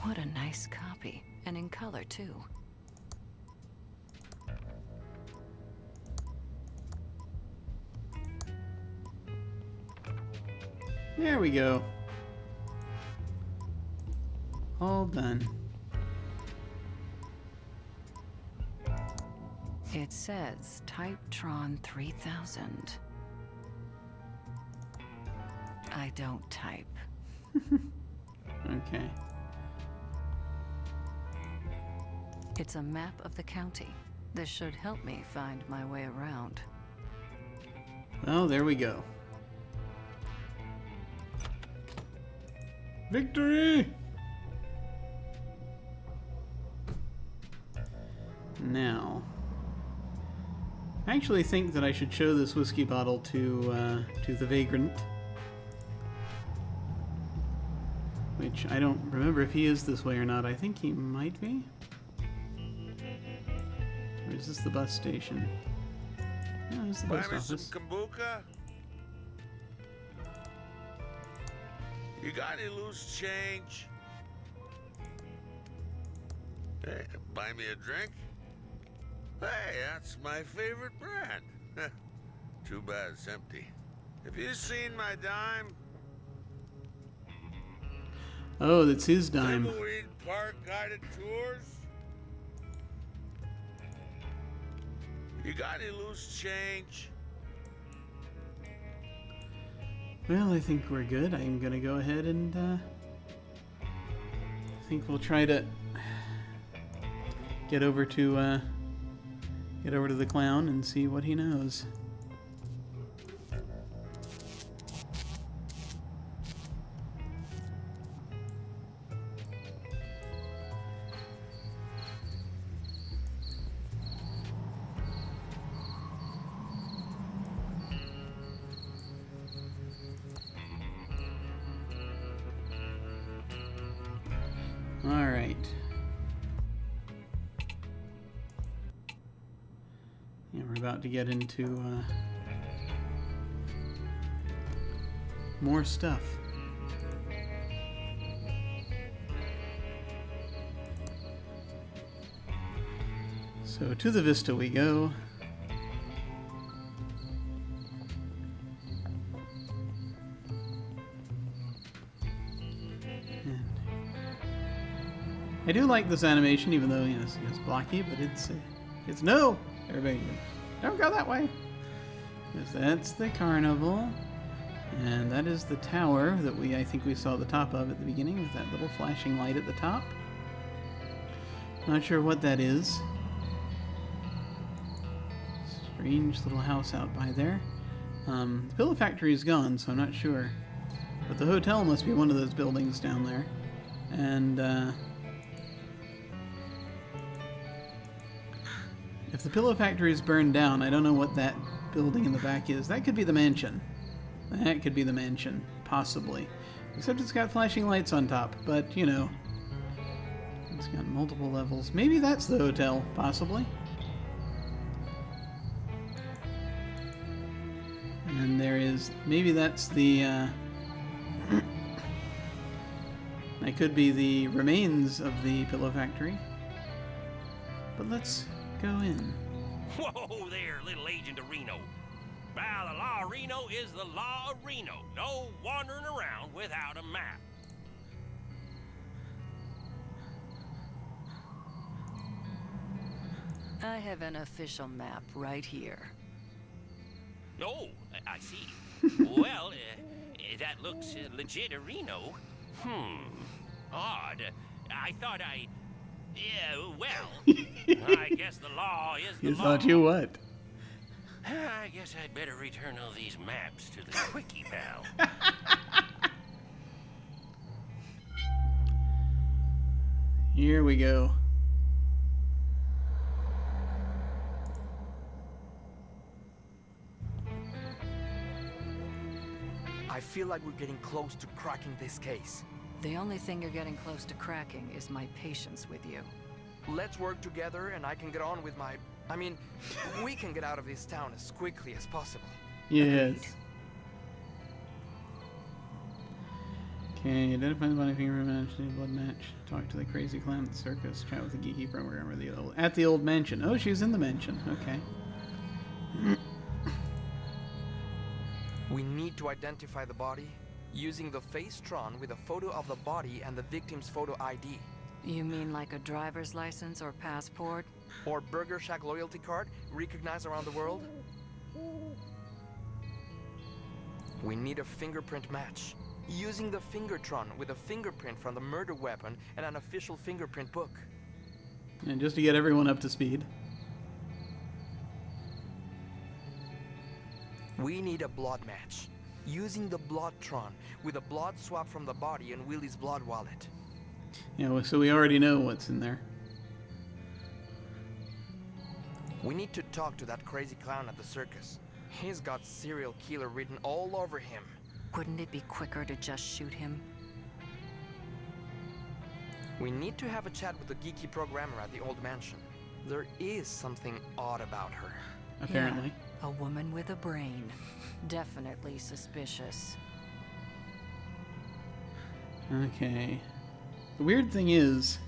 What a nice copy, and in color too. There we go. All done. It says Typetron 3000. I don't type. Okay. It's a map of the county. This should help me find my way around. Well, there we go. Victory! Now, I actually think that I should show this whiskey bottle to the vagrant. Which I don't remember if he is this way or not. I think he might be. Or is this the bus station? No, it's the Buy post me office. some kombucha? You got any loose change? Hey, buy me a drink? Hey, that's my favorite brand. Too bad it's empty. Have you seen my dime? Oh, that's his dime. Thimbleweed Park guided tours? You got any loose change? Well, I think we're good. I'm gonna go ahead and I think we'll try to get over to the clown and see what he knows. All right. Yeah, we're about to get into more stuff. So to the Vista we go. And I do like this animation, even though it's blocky, but it's no. Everybody, don't go that way. Because that's the carnival, and that is the tower that I think we saw the top of at the beginning with that little flashing light at the top. Not sure what that is. Strange little house out by there. The pillow factory is gone, so I'm not sure. But the hotel must be one of those buildings down there. And if the pillow factory is burned down, I don't know what that building in the back is. That could be the mansion. That could be the mansion, possibly. Except it's got flashing lights on top, but, you know, it's got multiple levels. Maybe that's the hotel, possibly. And there is, maybe that's the, that could be the remains of the pillow factory. But let's go in. Whoa there, little Agent of Reno. Well, the law of Reno is the law of Reno. No wandering around without a map. I have an official map right here. Oh, I see. Well, that looks legit Reno. Odd. I thought yeah, well, I guess the law is the law. You thought you what? I guess I'd better return all these maps to the Quickie Pal. Here we go. I feel like we're getting close to cracking this case. The only thing you're getting close to cracking is my patience with you. Let's work together and I can get on with my... I mean, we can get out of this town as quickly as possible. Yes. Okay, identify the body finger match, blood match, talk to the crazy clown at the circus, chat with the geeky programmer at the old mansion. Oh, she's in the mansion. Okay. We need to identify the body using the Facetron with a photo of the body and the victim's photo ID. You mean like a driver's license or passport? Or Burger Shack loyalty card recognized around the world? We need a fingerprint match. Using the Fingertron with a fingerprint from the murder weapon and an official fingerprint book. And just to get everyone up to speed. We need a blood match. Using the Bloodtron with a blood swab from the body and Willie's blood wallet. Yeah, so we already know what's in there. We need to talk to that crazy clown at the circus. He's got serial killer written all over him. Wouldn't it be quicker to just shoot him? We need to have a chat with the geeky programmer at the old mansion. There is something odd about her. Apparently. Yeah, a woman with a brain. Definitely suspicious. Okay. The weird thing is...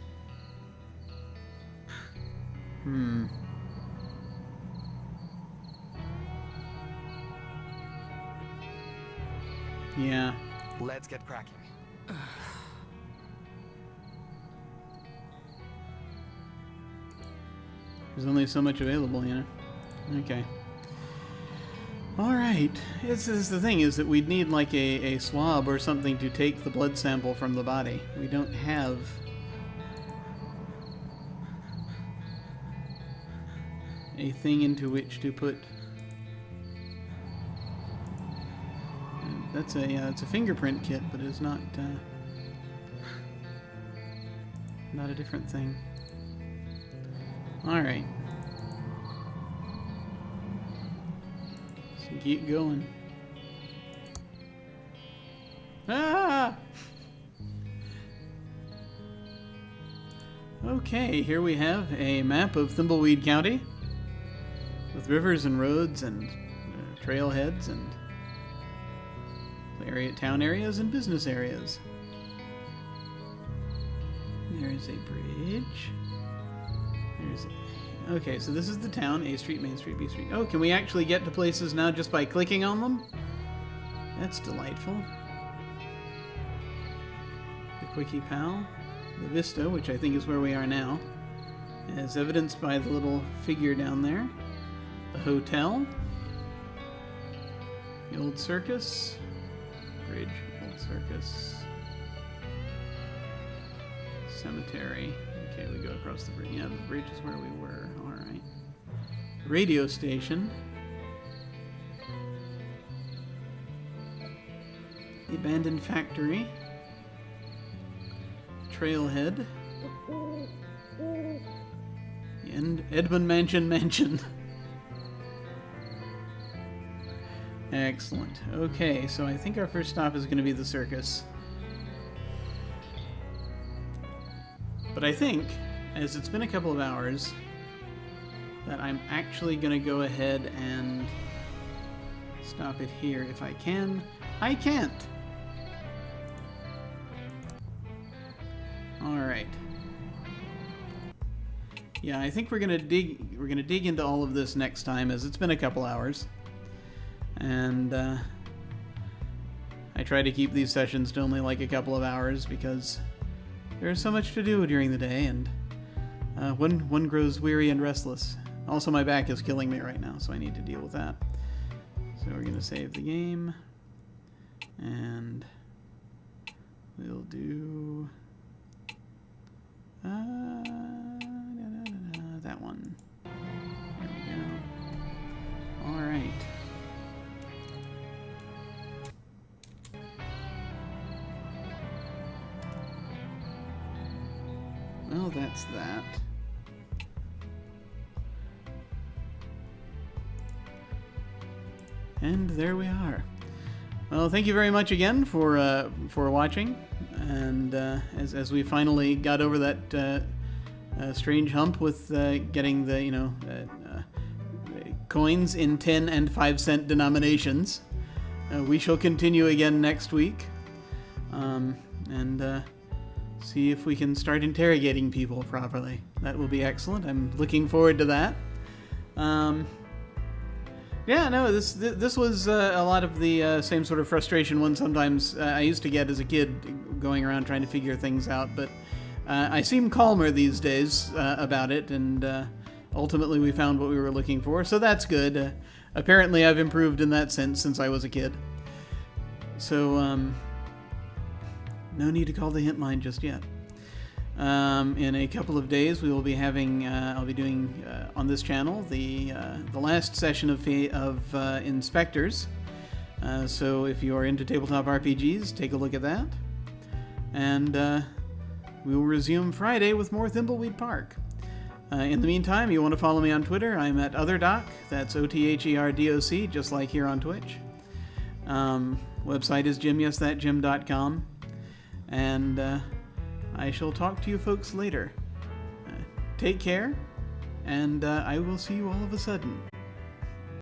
Yeah. Let's get cracking. There's only so much available, you know? Okay. Alright. This is the thing, is that we'd need like a swab or something to take the blood sample from the body. We don't have... a thing into which to put... That's it's a fingerprint kit, but it's not a different thing. All right, so keep going. Ah! Okay, here we have a map of Thimbleweed County with rivers and roads and trailheads and town areas and business areas. There's a bridge. Okay, so this is the town. A Street, Main Street, B Street. Oh, can we actually get to places now just by clicking on them? That's delightful. The Quickie Pal. The Vista, which I think is where we are now, as evidenced by the little figure down there. The hotel. The old circus. Bridge, old circus. Cemetery. Okay, we go across the bridge. Yeah, the bridge is where we were. Alright. Radio station. The abandoned factory. Trailhead. And Edmund Mansion. Excellent. Okay, so I think our first stop is going to be the circus. But I think, as it's been a couple of hours, that I'm actually going to go ahead and stop it here if I can. I can't! Alright. Yeah, I think we're gonna dig into all of this next time, as it's been a couple hours. And I try to keep these sessions to only like a couple of hours because there's so much to do during the day, and one grows weary and restless. Also, my back is killing me right now, so I need to deal with that. So we're gonna save the game, and we'll do that one. There we go. All right. Well, that's that. And there we are. Well, thank you very much again for watching, and as we finally got over that strange hump with getting the coins in 10 and 5 cent denominations, we shall continue again next week, and see if we can start interrogating people properly. That will be excellent. I'm looking forward to that. Yeah, no, this was a lot of the same sort of frustration one sometimes I used to get as a kid, going around trying to figure things out, but I seem calmer these days about it, and ultimately we found what we were looking for, so that's good. Apparently I've improved in that sense since I was a kid. So, no need to call the hint line just yet. In a couple of days, we will be having. I'll be doing on this channel the last session of Inspectors. So if you are into tabletop RPGs, take a look at that. And we will resume Friday with more Thimbleweed Park. In the meantime, you want to follow me on Twitter? I'm at OtherDoc. That's OTHERDOC, just like here on Twitch. Website is JimYesThatJim.com. And I shall talk to you folks later. Take care, and I will see you all of a sudden.